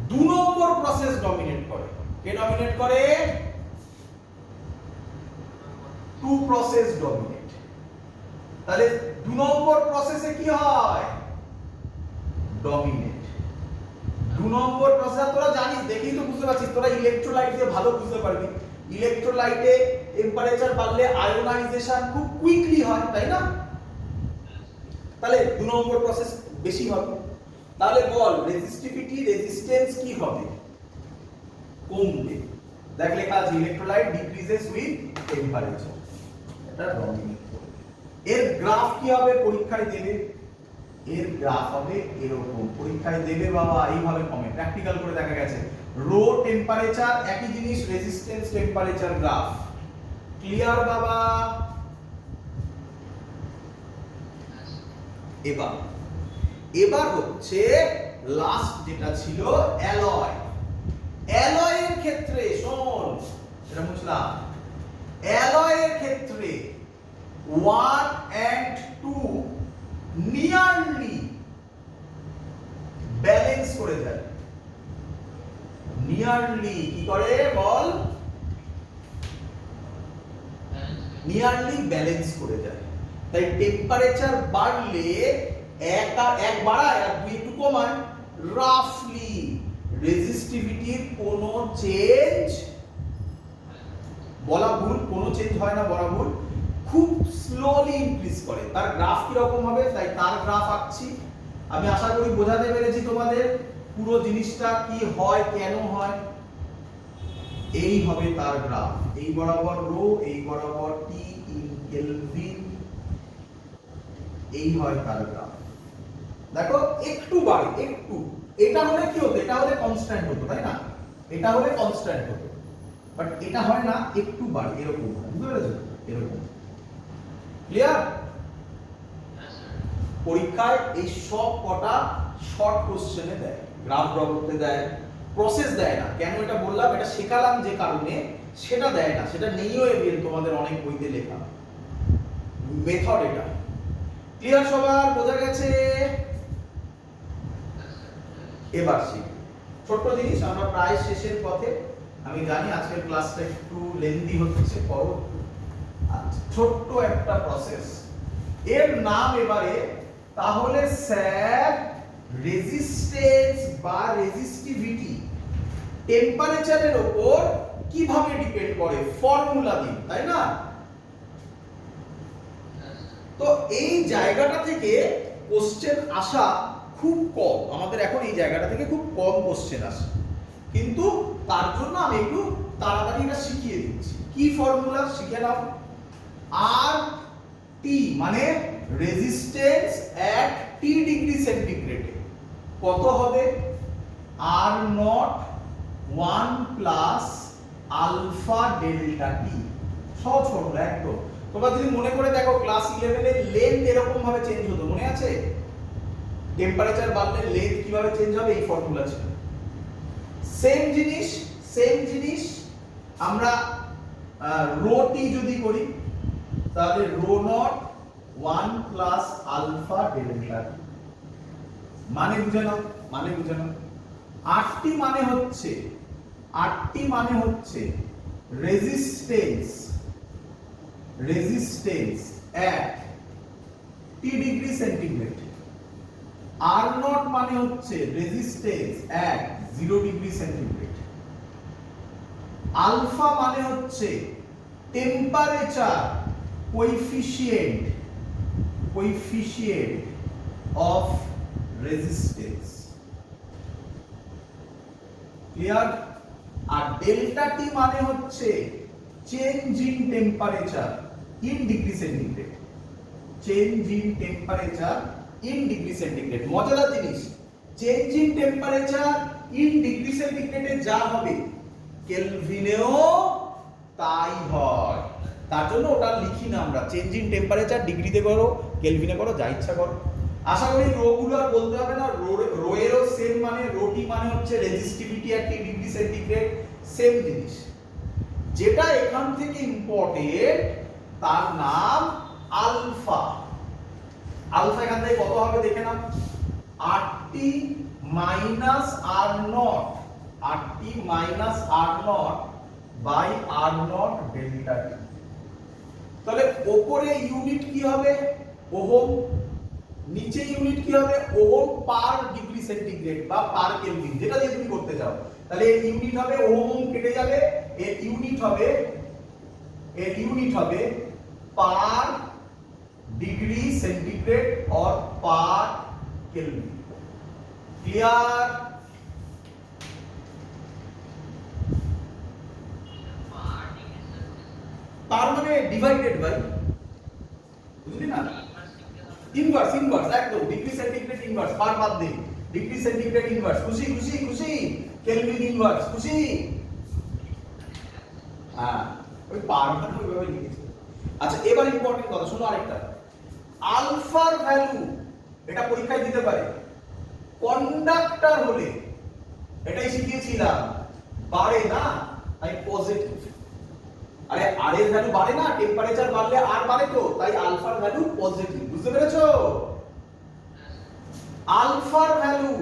2 নম্বর প্রসেস ডমিনেট করে। কে ডমিনেট করে? 2 প্রসেস ডমিনেট। তাহলে 2 নম্বর প্রসেসে কি হয়? ডমিনেট। 2 নম্বর প্রসেস তোরা জানিস, দেখেই তো বুঝতে পারছিস, তোরা ইলেকট্রোলাইট দিয়ে ভালো বুঝতে পারবি। ইলেকট্রোলাইটে টেম্পারেচার বাড়লে আয়োনাইজেশন খুব কুইকলি হয়, তাই না? তাহলে 2 নম্বর প্রসেস বেশি হবে। তাহলে বল রেজিস্টিভিটি রেজিস্ট্যান্স কি হবে? কমবে। দেখ লেখা আছে ইলেকট্রোলাইট ডিক্রিজেস উইথ টেম্পারেচার, এটা ডমিনেট করবে। এর গ্রাফ কি হবে? পরীক্ষায় দেবে। এর গ্রাফ হবে এরকম, পরীক্ষায় দেবে বাবা, এইভাবে কমে। প্র্যাকটিক্যাল করে দেখা গেছে রো টেম্পারেচার একই জিনিস, রেজিস্ট্যান্স টেম্পারেচার গ্রাফ। ক্লিয়ার বাবা? এবার হচ্ছে লাস্ট যেটা ছিল অ্যালয়। অ্যালয়ের ক্ষেত্রে শোন, এটা বুঝলাম, অ্যালয়ের ক্ষেত্রে 1 and 2 নিয়ারলি ব্যালেন্স করে যায়। নিয়ারলি কি করে বল? নিয়ারলি ব্যালেন্স করে যায়। তাই টেম্পারেচার বাড়লে এক বাড়ায় আর 2 একটু কমায়, রাফলি রেজিস্টিভিটির কোনো চেঞ্জ বলা ভুল, কোনো চেঞ্জ হয় না বলা ভুল, খুব স্লোলি ইনক্রিজ করে। তার গ্রাফ কি রকম হবে? তাই তার গ্রাফ আঁকছি। আমি আশা করি বোঝাতে পেরেছি তোমাদের পুরো জিনিসটা কি হয়, কেন হয়। এই হবে তার গ্রাফ, এই বরাবর রো, এই বরাবর টি ইন কেলভিন, এই হয় তার গ্রাফ। দেখো একটু বাড়ে, একটু। এটা হলে কি হতো? এটা হলে কনস্ট্যান্ট হতো, তাই না? এটা হলে কনস্ট্যান্ট হতো, বাট এটা হয় না, একটু বাড়ে, এরকম হয়। বুঝতে পেরেছো? এরকম। ক্লিয়ার? পরীক্ষায় এই সব কটা শর্ট কোশ্চেনে দেয়, গ্রাফ ড্র করতে দেয়, প্রসেস দেয় না। কেন এটা বললাম, এটা শেখালাম যে কারণে, সেটা দেয় না, সেটা নেইও এবিএন তোমাদের অনেক বইতে লেখা মেথড। এটা ক্লিয়ার সবার, বোঝা গেছে? এবার শিখি ছোট্ট জিনিস, আমরা প্রায় শেষের পথে। আমি জানি আজকের ক্লাসটা একটু লেন্দি হচ্ছে, করো। আচ্ছা, ছোট্ট একটা প্রসেস, এর নাম এবারে তাহলে স্যার রেজিস্ট্যান্স বা রেজিস্টিভিটি টেম্পারেচারের উপর কিভাবে ডিপেন্ড করে, ফর্মুলা দিন, তাই না? তো এই জায়গাটা থেকে কোশ্চেন আসা খুব কম, আমাদের এখন এই জায়গাটা থেকে খুব কম কোশ্চেন আসে, কিন্তু তার জন্য আমি একটু তাড়াতাড়ি এটা শিখিয়ে দিচ্ছি। কি ফর্মুলা শিখে নাও। আর টি মানে রেজিস্ট্যান্স এট টি ডিগ্রি সেন্টিগ্রেডে কত হবে? R naught 1 plus alpha delta t. সহজ ফর্মুলা একদম। তোমরা যদি মনে করে দেখো ক্লাস 11 এর লেন্থ এরকম ভাবে চেঞ্জ হতো, মনে আছে? টেম্পারেচার বাড়লে লেন্থ কিভাবে চেঞ্জ হবে, এই ফর্মুলা ছিল। সেম জিনিস আমরা রো টি যদি করি, তাহলে rho naught 1 plus alpha delta T. মানে বুঝে নাও, মানে বুঝে নাও। আরটি মানে হচ্ছে resistance at T degree centigrade. R naught মানে হচ্ছে resistance at 0 degree centigrade. Alpha মানে হচ্ছে temperature coefficient of resistance. Clear? আর ডেল্টা টি মানে হচ্ছে change in temperature in degree centigrade. Change in temperature in degree centigrade. মজাদার জিনিস, change in temperature in degree সেন্টিগ্রেডে যা হবে কেলভিনেও তাই হয়। তার জন্য ওটা লিখি না আমরা, চেঞ্জ ইন টেম্পারেচার ডিগ্রিতে করো, কেলভিনে করো, যা ইচ্ছা করো। আশা করি রো গুলো আর বলতে হবে না। রো এরও সেম মানে, রো টি মানে হচ্ছে রেজিস্টিভিটি এট টি ডিগ্রি সেন্টিগ্রেড, সেম জিনিস। যেটা এখান থেকে ইম্পর্টেন্ট তার নাম আলফা। আলফা এখান থেকে কত হবে দেখে নাও, RT minus R naught, RT minus R naught by R naught delta T. তাহলে উপরে ইউনিট কি হবে? ওহম। নিচে ইউনিট কি হবে? ওহম পার ডিগ্রি সেন্টিগ্রেড বা পার কেলভিন, যেটা দিয়ে তুমি করতে চাও। তাহলে এর ইউনিট হবে ওহম, কেটে যাবে, এর ইউনিট হবে পার ডিগ্রি সেন্টিগ্রেড और পার কেলভিন। ক্লিয়ার? পার মানে ডিভাইডেড বাই, বুঝলি না? ইনভার্স একদম, ডিগ্রি সেন্টিগ্রেড ইনভার্স, পার বাদ দে, ডিগ্রি সেন্টিগ্রেড ইনভার্স। খুশি? কেলভিন ইনভার্স, খুশি? হ্যাঁ, ওই পার মানে ওইভাবে লিখেছে। আচ্ছা, এবার ইম্পর্টেন্ট কথা শোনো আরেকটা। আলফার ভ্যালু, এটা পরীক্ষায় দিতে পারে, কন্ডাক্টর হলে, এটাই শিখিয়েছিলাম, বাড়ে না, তাই পজিটিভ। আরে আর এর ভ্যালু বাড়ে না, টেম্পারেচার বাড়লে আর বাড়ে, তো তাই আলফার ভ্যালু পজিটিভ। বুঝতে পেরেছো? আলফার ভ্যালু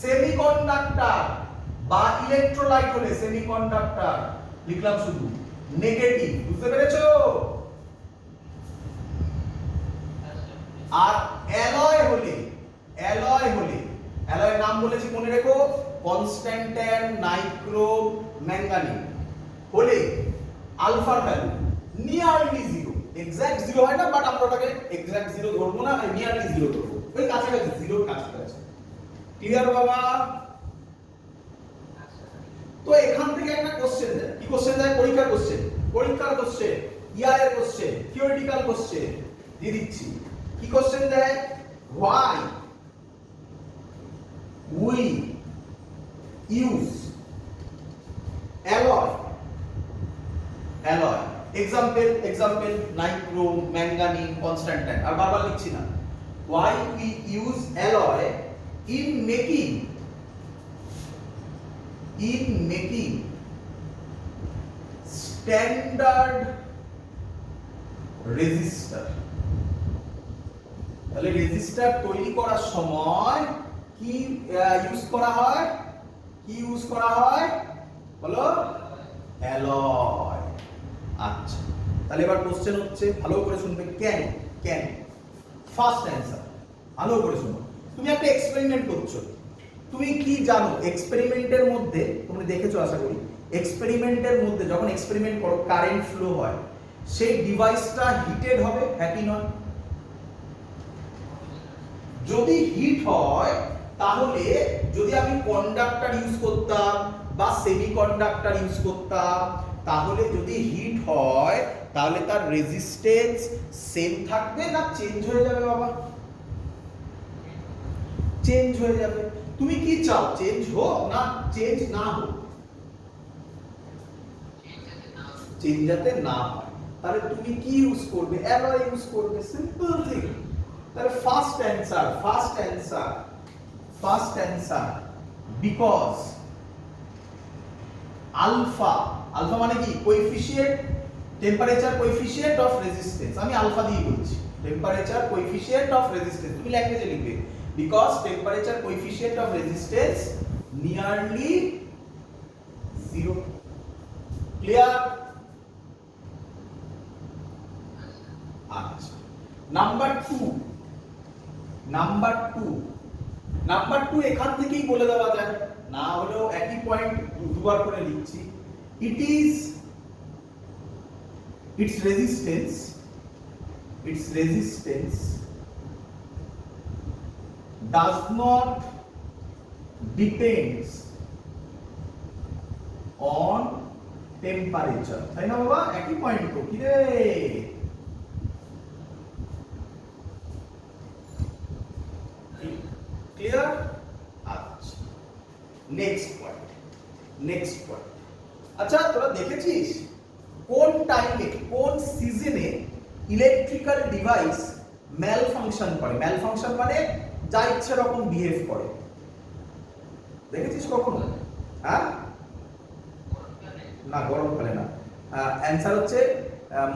সেমিকন্ডাক্টর বা ইলেকট্রোলাইট হলে, সেমিকন্ডাক্টর লিখলাম শুধু, নেগেটিভ। বুঝতে পেরেছো? আর অ্যালয়ের নাম বলেছি মনে রেখো, কনস্ট্যান্টাইন, নাইক্রোম, ম্যাঙ্গানিজ হলে আলফার value nearly zero. Exact zero হয় না, বাট আমরা ওটাকে এক্সাক্ট জিরো ধরবো না, নিয়ারলি জিরো ধরবো, ওই কাছাকাছি, জিরোর কাছাকাছি। ক্লিয়ার বাবা? তো এখান থেকে একটা কোশ্চেন দেয়। কি কোশ্চেন দেয়? পরীক্ষার কোশ্চেন, ইয়ারের কোশ্চেন, থিওরিটিক্যাল কোশ্চেন দিয়ে দিচ্ছি। কি কোশ্চেন দেয়? why we use alloy example nichrome, manganese, constantan. আর বারবার লিখছি না, why we use alloy in making standard resistor। তাহলে রেজিস্টার তৈরি করার সময় কি ইউজ করা হয়, বলো, অ্যালয়। আচ্ছা, তাহলে এবার কোশ্চেন হচ্ছে, ভালো করে শুনবে, কেন ফার্স্ট অ্যানসার ভালো করে শুনো। তুমি একটা এক্সপেরিমেন্ট করছো, তুমি কি জানো এক্সপেরিমেন্টের মধ্যে, তুমি দেখেছো আশা করি, এক্সপেরিমেন্টের মধ্যে যখন এক্সপেরিমেন্ট করো কারেন্ট ফ্লো হয়, সেই ডিভাইসটা হিটেড হবে, হ্যাঁ কি নয়? যদি হিট হয় তাহলে যদি আমি কন্ডাক্টর ইউজ করতাম বা সেমিকন্ডাক্টর ইউজ করতাম, তাহলে যদি হিট হয় তাহলে তার রেজিস্ট্যান্স সেম থাকবে না চেঞ্জ হয়ে যাবে? বাবা, চেঞ্জ হয়ে যাবে। তুমি কি চাও, চেঞ্জ হোক না চেঞ্জ না হোক? চেঞ্জ যাতে না হয়, তাহলে তুমি কি ইউজ করবে? অ্যালয় ইউজ করবে, সিম্পল থিং। তাহলে ফার্স্ট অ্যানসার বিকজ আলফা মানে কি? Coefficient, temperature coefficient of resistance. আমি আলফা দিয়ে বলছি, টেম্পারেচার কোএফিশিয়েন্ট অফ রেজিস্ট্যান্স। তুমি ল্যাঙ্গুয়েজে লিখবে because temperature coefficient of resistance nearly 0। Clear? আচ্ছা, নাম্বার টু এখান থেকেই বলে দেওয়া যায়, না হলেও একই পয়েন্ট দুবার করে লিখছি। its resistance does not depends on temperature। তাই না বাবা? একই পয়েন্ট তো, কি রে? ক্লিয়ার? আচ্ছা, নেক্সট পয়েন্ট। আচ্ছা, তোরা দেখেছিস কোন টাইমে, কোন সিজনে ইলেকট্রিক্যাল ডিভাইস ম্যাল ফাংশন করে? ম্যাল ফাংশন মানে যা ইচ্ছে রকম বিহেভ করে। দেখেছিস কখনো? হ্যাঁ, না, গরমকালে না। অ্যানসার হচ্ছে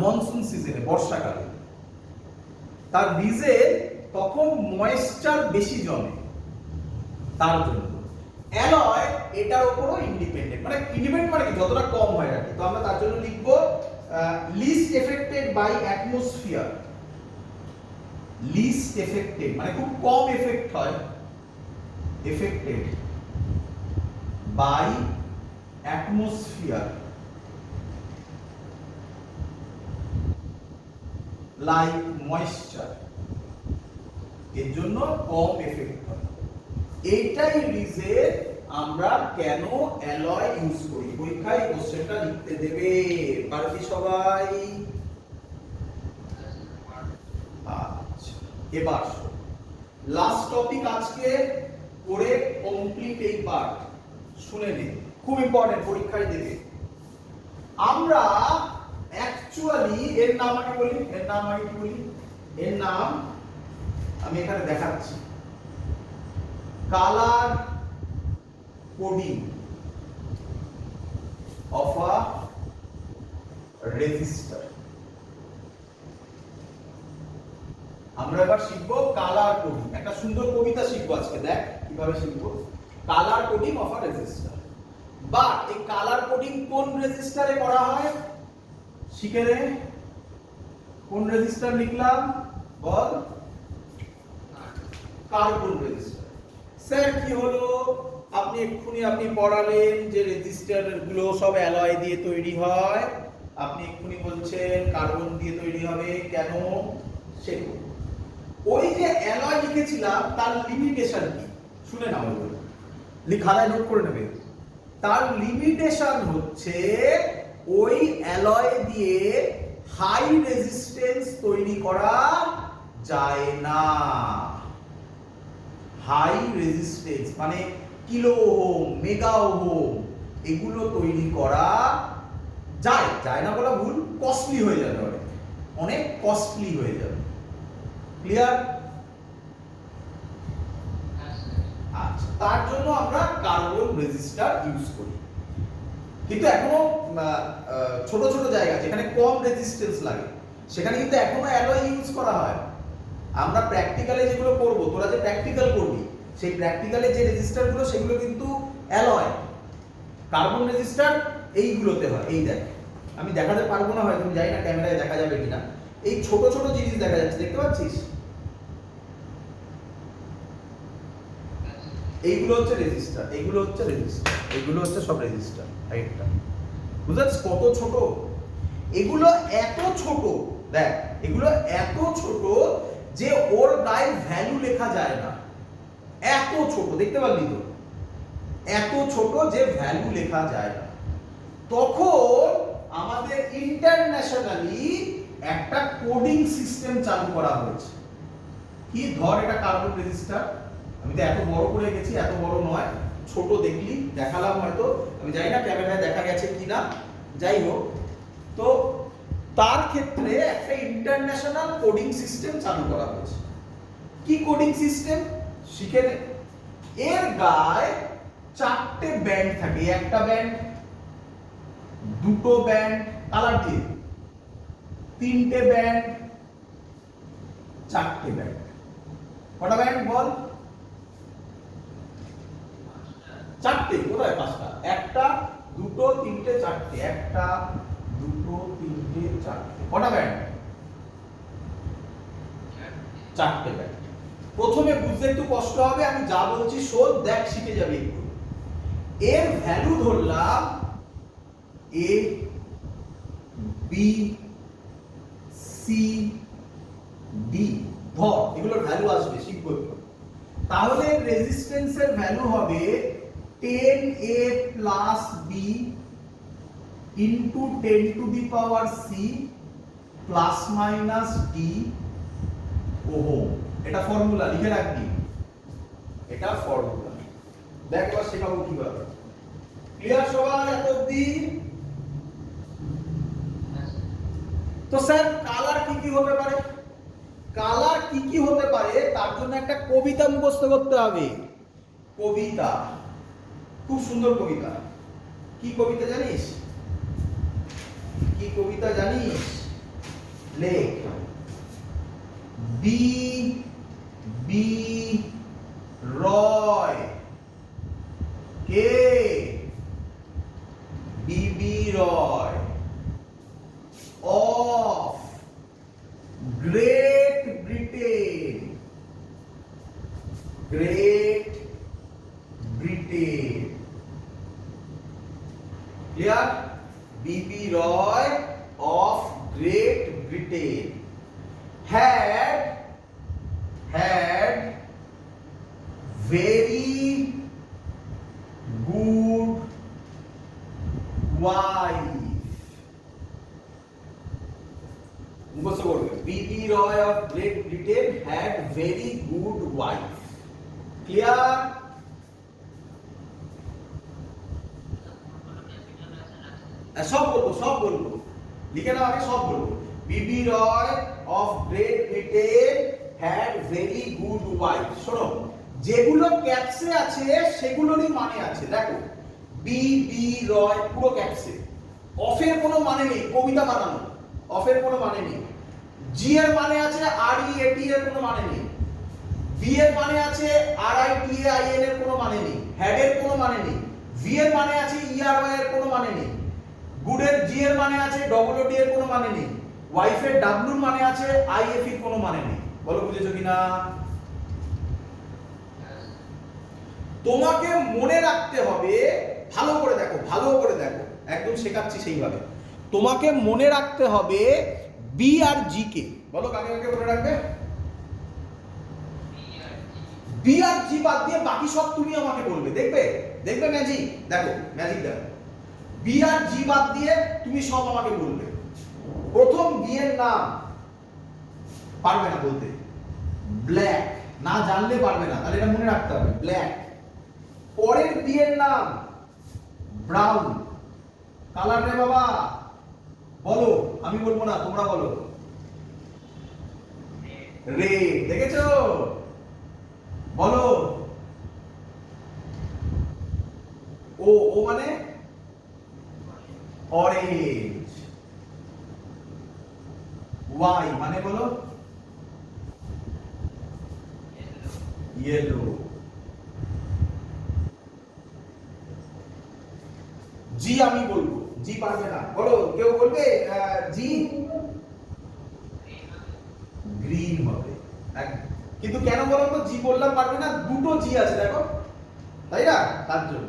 মনসুন সিজনে, বর্ষাকালে। তার রিজন তখন ময়েশ্চার বেশি জমে, তার জন্য। অ্যালয় এটার উপরও ইন্ডিপেন্ডেন্ট, মানে ইন্ডিপেন্ডেন্ট মানে কি? যতটা কম হয় আর কি। তো আমরা তার জন্য লিখবো least affected by atmosphere. Least affected মানে খুব কম এফেক্ট হয়, affected by atmosphere, like moisture. এর জন্য কম এফেক্ট হয়। এইটাই রিজন আমরা কেন অ্যালয় ইউজ করি। পরীক্ষায় কোশ্চেনটা লিখতে দেবে, পারবি সবাই? আচ্ছা, এবার লাস্ট টপিক আজকে করে কমপ্লিট এই পার্ট শুনে নে, খুব ইম্পর্টেন্ট, পরীক্ষায় দেবে। আমরা অ্যাকচুয়ালি এর নাম আমি বলি, এর নাম আমি এখানে দেখাচ্ছি, colour coding of a register. আমরা এবার শিখবো কালার কোডিং। একটা সুন্দর কবিতা শিখবো আজকে, দেখ কিভাবে শিখবো। Colour coding of a register. But এই কালার কোডিং কোন রেজিস্টারে করা হয়? শিখে রে, কোন রেজিস্টার লিখলাম বল? Carbon register. স্যার কি হলো, আপনি এক্ষুনি পড়ালেন যে রেজিস্টার গুলো সব অ্যালয় দিয়ে তৈরি হয়, আপনি এক্ষুনি বলছেন কার্বন দিয়ে তৈরি হবে, কেন? সেটা ওই যে অ্যালয় লিখেছিলাম তার লিমিটেশন কি শুনে নাও, খাতায় নোট করে নেবে। তার লিমিটেশন হচ্ছে ওই অ্যালয় দিয়ে হাই রেজিস্ট্যান্স তৈরি করা যায় না। হাই রেজিস্ট্যান্স মানে কিলো ওহম, মেগা ওহম, এগুলো তৈরি করা যায় না বলা ভুল, কস্টলি হয়ে যাবে, অনেক কস্টলি হয়ে যাবে। ক্লিয়ার? তার জন্য আমরা কার্বন রেজিস্টার ইউজ করি। কিন্তু এখনো ছোট ছোট জায়গা যেখানে কম রেজিস্ট্যান্স লাগে সেখানে কিন্তু এখনো অ্যালয় ইউজ করা হয়। আমরা প্র্যাকটিক্যালে যেগুলো করব, তোরা যে প্র্যাকটিক্যাল করবি সেই প্র্যাকটিক্যালে যে রেজিস্টারগুলো সেগুলো কিন্তু অ্যালয়। কার্বন রেজিস্টার এইগুলোতে হয়। এই দেখ, আমি দেখাতে পারবো না হয়তো, জানি না ক্যামেরায় দেখা যাবে কিনা। এই ছোট ছোট জিনিস দেখা যাচ্ছে, দেখতে পাচ্ছিস? এইগুলো হচ্ছে রেজিস্টার, এইগুলো হচ্ছে রেজিস্টার, এইগুলো হচ্ছে সব রেজিস্টার। রাইটটা বুঝাচ্ছ কত ছোট? এগুলো এত ছোট, দেখ এগুলো এত ছোট যে ওর গায়ে ভ্যালু লেখা যায় না। এত ছোট, দেখতে পারলি তো? এত ছোট যে ভ্যালু লেখা যায় না। তখন আমাদের ইন্টারন্যাশনালি একটা কোডিং সিস্টেম চালু করা হয়েছে। কি, ধর এটা কার্বন রেজিস্টার, আমি তো এত বড় করে গেছি, এত বড় নয়, ছোট দেখলি, দেখালাম হয়তো, আমি জানি না ক্যামেরায় দেখা গেছে কিনা, যাই হোক। তো তার ক্ষেত্রে একটা ইন্টারন্যাশনাল কোডিং সিস্টেম চালু করা হয়েছে। কি কোডিং সিস্টেম শিখে নে। এর গায়ে 4টে ব্যান্ড থাকে, একটা ব্যান্ড, দুটো ব্যান্ড কালার দিয়ে, 3টে ব্যান্ড, 4টে ব্যান্ড। কটা ব্যান্ড বল? 4টে। কোথায় 5টা? একটা, দুটো, 3টে, 4টে। একটা, দুটো, 3টে, 4টে। কটা ব্যান্ড? 4টে ব্যান্ড। প্রথমে বুঝতে একটু কষ্ট হবে, আমি যা বলছি শোন, দেখ শিখে যাবে একটু। এর ভ্যালু ধরলাম এ, বি, সি, ডি। ধর এগুলোর ভ্যালু আসবে, শিখবো একটু। তাহলে রেজিস্ট্যান্সের ভ্যালু হবে 10a plus B into 10 to the power C plus minus D ohm. এটা ফর্মুলা, লিখে রাখবি, এটা ফর্মুলা। দেখ এবার শেখাবো কিভাবে। ক্লিয়ার সবাই এত অবধি? তো স্যার কালার কি কি হতে পারে? কালার কি কি হতে পারে তার জন্য একটা কবিতা মুখস্থ করতে হবে। কবিতা, খুব সুন্দর কবিতা। কি কবিতা জানিস? কি কবিতা জানিস? লেখ। B B Roy. কে? B B Roy. Of Great Britain. Great Britain. Clear? B B Roy of Great Britain had very good wife. মুখস্থ করবে, বিবি Roy of Great Britain had very good wife. Clear? সব বলবো, লিখে নাও আগে, সব বলবো। B B Roy of Great Britain had very good wife. শোনো, যেগুলো ক্যাপসে আছে সেগুলোরই মানে আছে। দেখো, বিবি রয় পুরো ক্যাপসে, অফের কোনো মানে নেই, কবিতা বানানো, অফের কোনো মানে নেই। জি এর মানে আছে আর ই এ টি এর কোনো মানে নেই। বি এর মানে আছে R I T A I N এর কোনো মানে নেই। হ্যাড এর কোনো মানে নেই। ভি এর মানে আছে ই আর ওয়াই এর কোনো মানে নেই। গুডের জি এর মানে আছে ডবল ও ডি এর কোনো মানে নেই। ওয়াইফের ডাব্লিউ এর মানে আছে আই এফ এর কোনো মানে নেই। বলো বুঝেছো কিনা? তোমাকে মনে রাখতে হবে, ভালো করে দেখো, ভালো করে দেখো, একদম শেখাচ্ছি সেইভাবে। তোমাকে মনে রাখতে হবে বি আর জি কে। বলো কাকে কাকে মনে রাখবে? বি আর জি বাদ দিয়ে বাকি সব তুমি আমাকে বলবে। দেখবে, দেখবে ম্যাজিক, দেখো ম্যাজিক দেখো। বি আর জি বাদ দিয়ে তুমি সব আমাকে বলবে। প্রথম বি এর নাম পারবে না বলতে, ব্ল্যাক, না জানলে পারবে না, তাহলে এটা মনে রাখতে হবে, ব্ল্যাক। পরের বি এর নাম ব্রাউন, কালার রে বাবা, বলো, আমি বলবো না, তোমরা বলো। রেড, দেখেছো? বলো। ও ও মানে অরেঞ্জ, ওয়াই মানে বলো ইয়েলো, জি আমি বলবো, জি পারবে না, বলো কেউ বলবে জি গ্রিন হবে। কিন্তু কেন বলো তো জি বললাম পারবে না, দুটো জি আছে দেখো, তাই না, তার জন্য।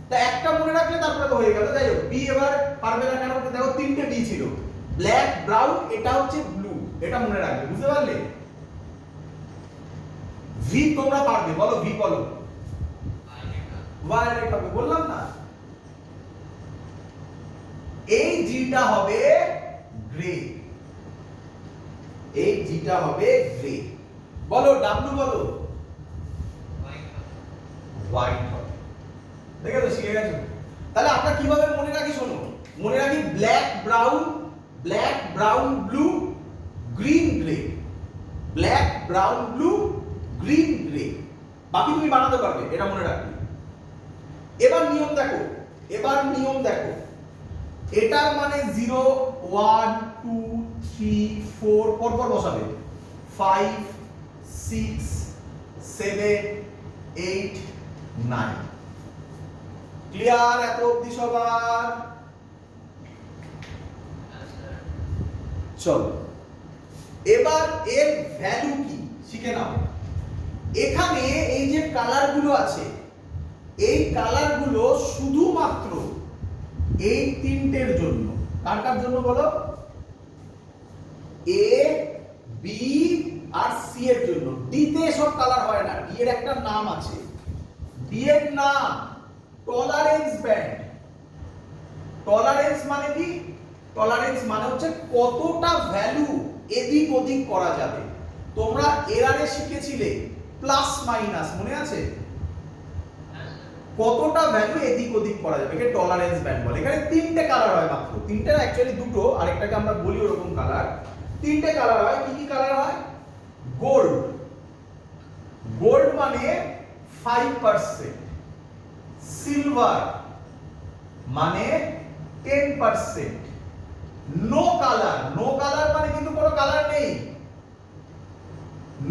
তা একটা মনে রাখলে তারপরে তো হয়ে গেল। যাই হোক, বি এবার পারবে না কেন, দেখো তিনটে বি ছিল, ব্ল্যাক ব্রাউন, এটা হচ্ছে ব্লু, এটা মনে রাখবে, বুঝতে পারলে। ভি তোমরা পারবে, বলো ভি বলো, ভায়োলেট হবে, বললাম না। এই জিটা হবে গ্রে, এই জিটা হবে গ্রে, বলো ডাব্লু বলো হোয়াইট হবে। দেখে তো শিখে গেছো। তাহলে আমরা কিভাবে মনে রাখি শোনো, মনে রাখি black brown blue green grey, black brown blue green grey, বাকি তুমি বানাতে পারবে, এটা মনে রাখবে। এবার নিয়ম দেখো, এটার মানে 0 1 2 3 4 পরপর বসাবে, 5 6 7 8 9, ক্লিয়ার এত অবধি সবার? চলো এবার এর ভ্যালু কি শিখে নাও। এখানে এই যে কালার গুলো আছে, এই কালার গুলো শুধুমাত্র এই তিনটের জন্য, কার কার জন্য বলো, এ বি আর সি এর জন্য। ডি তে সব কালার হয় না, ডি এর একটা নাম আছে, ডি এর নাম টলারেন্স ব্যান্ড। টলারেন্স মানে কি, টলারেন্স মানে হচ্ছে কতটা ভ্যালু এদিক ওদিক করা যাবে। তোমরা এরারে শিখেছিলে প্লাস মাইনাস, মনে আছে, কতটা ভ্যালু এদিক ওদিক করা যাবে, একে টলারেন্স ব্যান্ড বলে। এখানে তিনটে কালার হয় মাত্র, তিনটে অ্যাকচুয়ালি দুটো, আরেকটাকে আমরা বলি ওরকম কালার। তিনটে কালার হয়, কি কি কালার হয়, গোল্ড, গোল্ড মানে 5%, সিলভার মানে 10%, নো কালার, নো কালার মানে কিন্তু কোনো কালার নেই,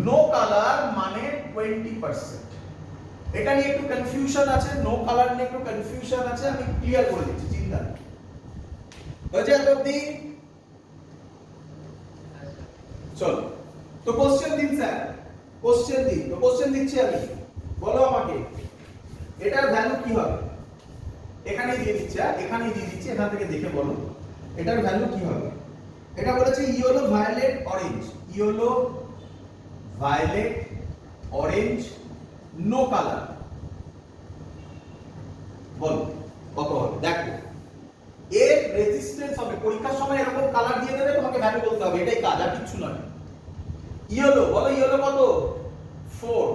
নো কালার মানে 20%। এটা নিয়ে একটু কনফিউশন আছে, নো কালার নিয়ে একটু কনফিউশন আছে, আমি ক্লিয়ার করে দিচ্ছি, চিন্তা নেই। হয়েছে এত অবধি? চলো তো কোশ্চেন দিন স্যার, কোশ্চেন দিন, তো কোশ্চেন দিচ্ছি আমি, বলো আমাকে এটার ভ্যালু কি হবে। এখানেই দিয়ে দিচ্ছি, এখানেই দিয়ে দিচ্ছি, এখান থেকে দেখে বলো এটার ভ্যালু কি হবে। এটা বলেছে yellow violet orange, yellow violet orange no colour, বলো কত হবে। দেখো এর রেজিস্ট্যান্স হবে, পরীক্ষার সময় এরকম কালার দিয়ে দেবে, তোমাকে ভ্যালু বলতে হবে, এটাই কাজ, আর কিছু নয়। ইয়েলো বলো, ইয়েলো কত, 4,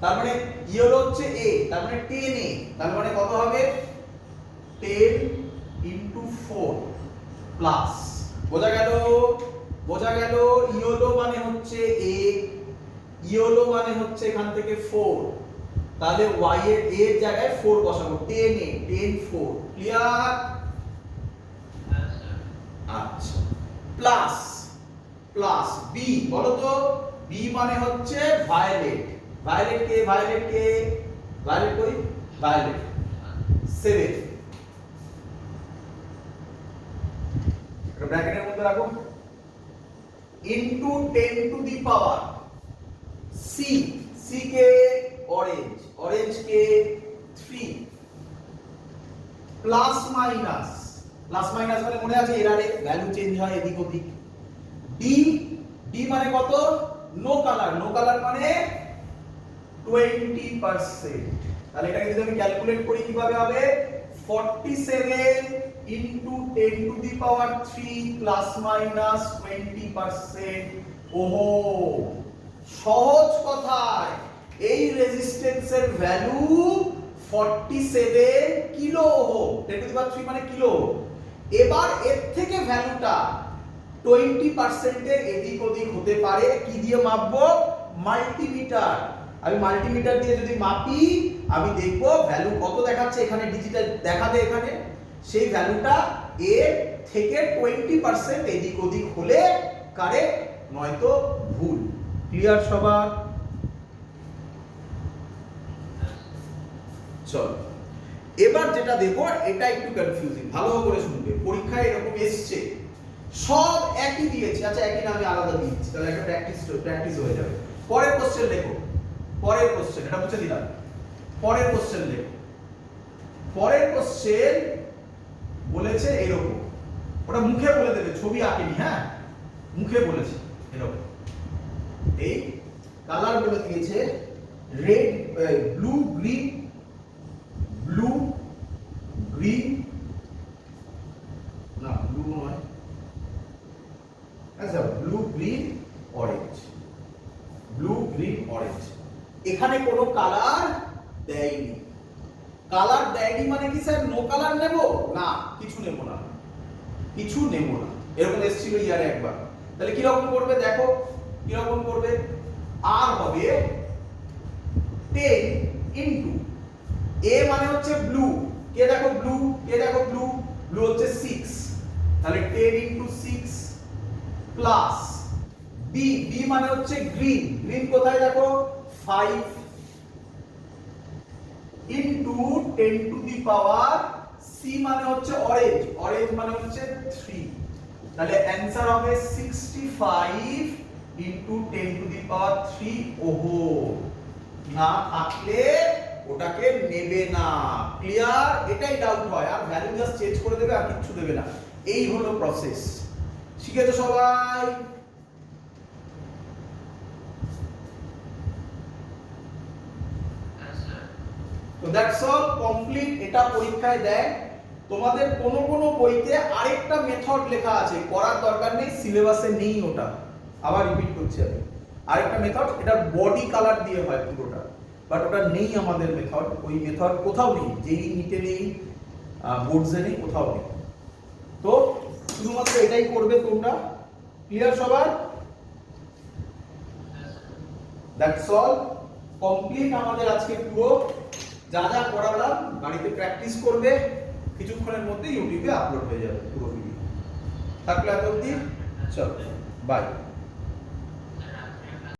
তার মানে ইয়েলো হচ্ছে এ, তার মানে 10 এ, তার মানে কত হবে 10 ইনটু 4 প্লাস, বোঝা গেল, বোঝা গেল। ইয়েলো মানে হচ্ছে এ, ইয়েলো মানে হচ্ছে এখান থেকে 4, তাহলে y এর এর জায়গায় 4 বসাবো, 10 এ 10 4, ক্লিয়ার? আচ্ছা, প্লাস প্লাস বি, বলো তো বি মানে হচ্ছে ভায়োলেট, ভায়োলেট কে, ভায়োলেট কে, ভায়োলেট কই, ভায়োলেট 7, এটা ব্র্যাকেটের মধ্যে রাখো, into 10 to the power C, C কে অরেঞ্জ, অরেঞ্জ কে 3, প্লাস মাইনাস, প্লাস মাইনাস মানে মনে আছে এরারে ভ্যালু চেঞ্জ হয় এদিক ওদিক। ডি, ডি মানে কত, নো কালার, নো কালার মানে 20%, তাহলে এটাকে যদি আমি ক্যালকুলেট করি কিভাবে হবে, 47 into 10 to the power 3 plus minus 20%। ওহো, সহজ কথায় এই রেজিস্ট্যান্সের value 47 kilo ohm, 10 to the power 3 মানে কিলো। এবার এর থেকে ভ্যালুটা 20% এর এদিক ওদিক হতে পারে, কি দিয়ে মাপবো, মাল্টিমিটার, আমি মাল্টিমিটার দিয়ে যদি মাপি আমি দেখব ভ্যালু কত দেখাচ্ছে, এখানে ডিজিটাল দেখাবে, এখানে সেই ভ্যালুটা এর থেকে 20% এদিক ওদিক হলে কারেক্ট, নয়তো ভুল। ক্লিয়ার সবার? চলো এবার যেটা দেখো এটা একটু কনফিউজিং, ভালো করে শুনবে, পরীক্ষায় এরকম এসছে, সব একই দিয়েছে, আচ্ছা একই নামে আলাদা দিয়েছে, তাহলে একটা প্র্যাকটিস হয়ে যাবে। পরের কোশ্চেন দেখো, পরের কোশ্চেন এটা মুছে দিলাম, পরের কোশ্চেন দেখো, পরের কোশ্চেন বলেছে এরকম, ওটা মুখে বলে দেবে, ছবি আঁকেনি, হ্যাঁ মুখে বলেছে এরকম, এই কালার বলে দিয়েছে red, blue green, blue green না ব্লু নয়, আচ্ছা blue green orange, blue green orange, এখানে কোনো কালার দেয়নি। কালার দেয়নি মানে কি স্যার নো কালার নেব না, কিছু নেব না, কিছু নেব না, এরকম এসেছিল ইয়ারে একবার। তাহলে কি রকম করবে দেখো, কি রকম করবে, আর হবে 10 ইনটু এ মানে হচ্ছে ব্লু, কে দেখো ব্লু, কে দেখো ব্লু, ব্লু হচ্ছে 6, তাহলে 10 ইনটু 6 প্লাস বি, বি মানে হচ্ছে গ্রিন, গ্রিন কোথায় দেখো 5 into 10 to the power, C মানে হচ্ছে অরেঞ্জ, অরেঞ্জ মানে হচ্ছে 3, তাহলে অ্যানসার হবে 65 into 10 to the power 3 ohm. না থাকলে ওটাকে নেবে না। ক্লিয়ার? এটাই ডাউট হয়, আর ভ্যালু জাস্ট চেঞ্জ করে দেবে আর কিছু দেবে না, এই হলো প্রসেস। শিখেছো সবাই? তো দ্যাটস অল, কমপ্লিট। এটা পরীক্ষায় দেয় তোমাদের কোন কোন বইতে আরেকটা মেথড লেখা আছে, করার দরকার নেই, সিলেবাসে নেই ওটা, আবার রিপিট করছি আমি, আরেকটা মেথড, এটা বডি কালার দিয়ে হয় পুরোটা, বাট ওটা নেই আমাদের মেথড, ওই মেথড কোথাও নেই, যেই নিটে নেই, বোর্ডসে নেই, কোথাও নেই। তো শুধুমাত্র এটাই করবে তোমরা। ক্লিয়ার সবার? দ্যাটস অল, কমপ্লিট আমাদের আজকে পুরো, যা যা করালাম বাড়িতে প্র্যাকটিস করবে, কিছুক্ষণের মধ্যে ইউটিউবে আপলোড হয়ে যাবে পুরো ভিডিও। থাকলে এত অবধি, চলো বাই।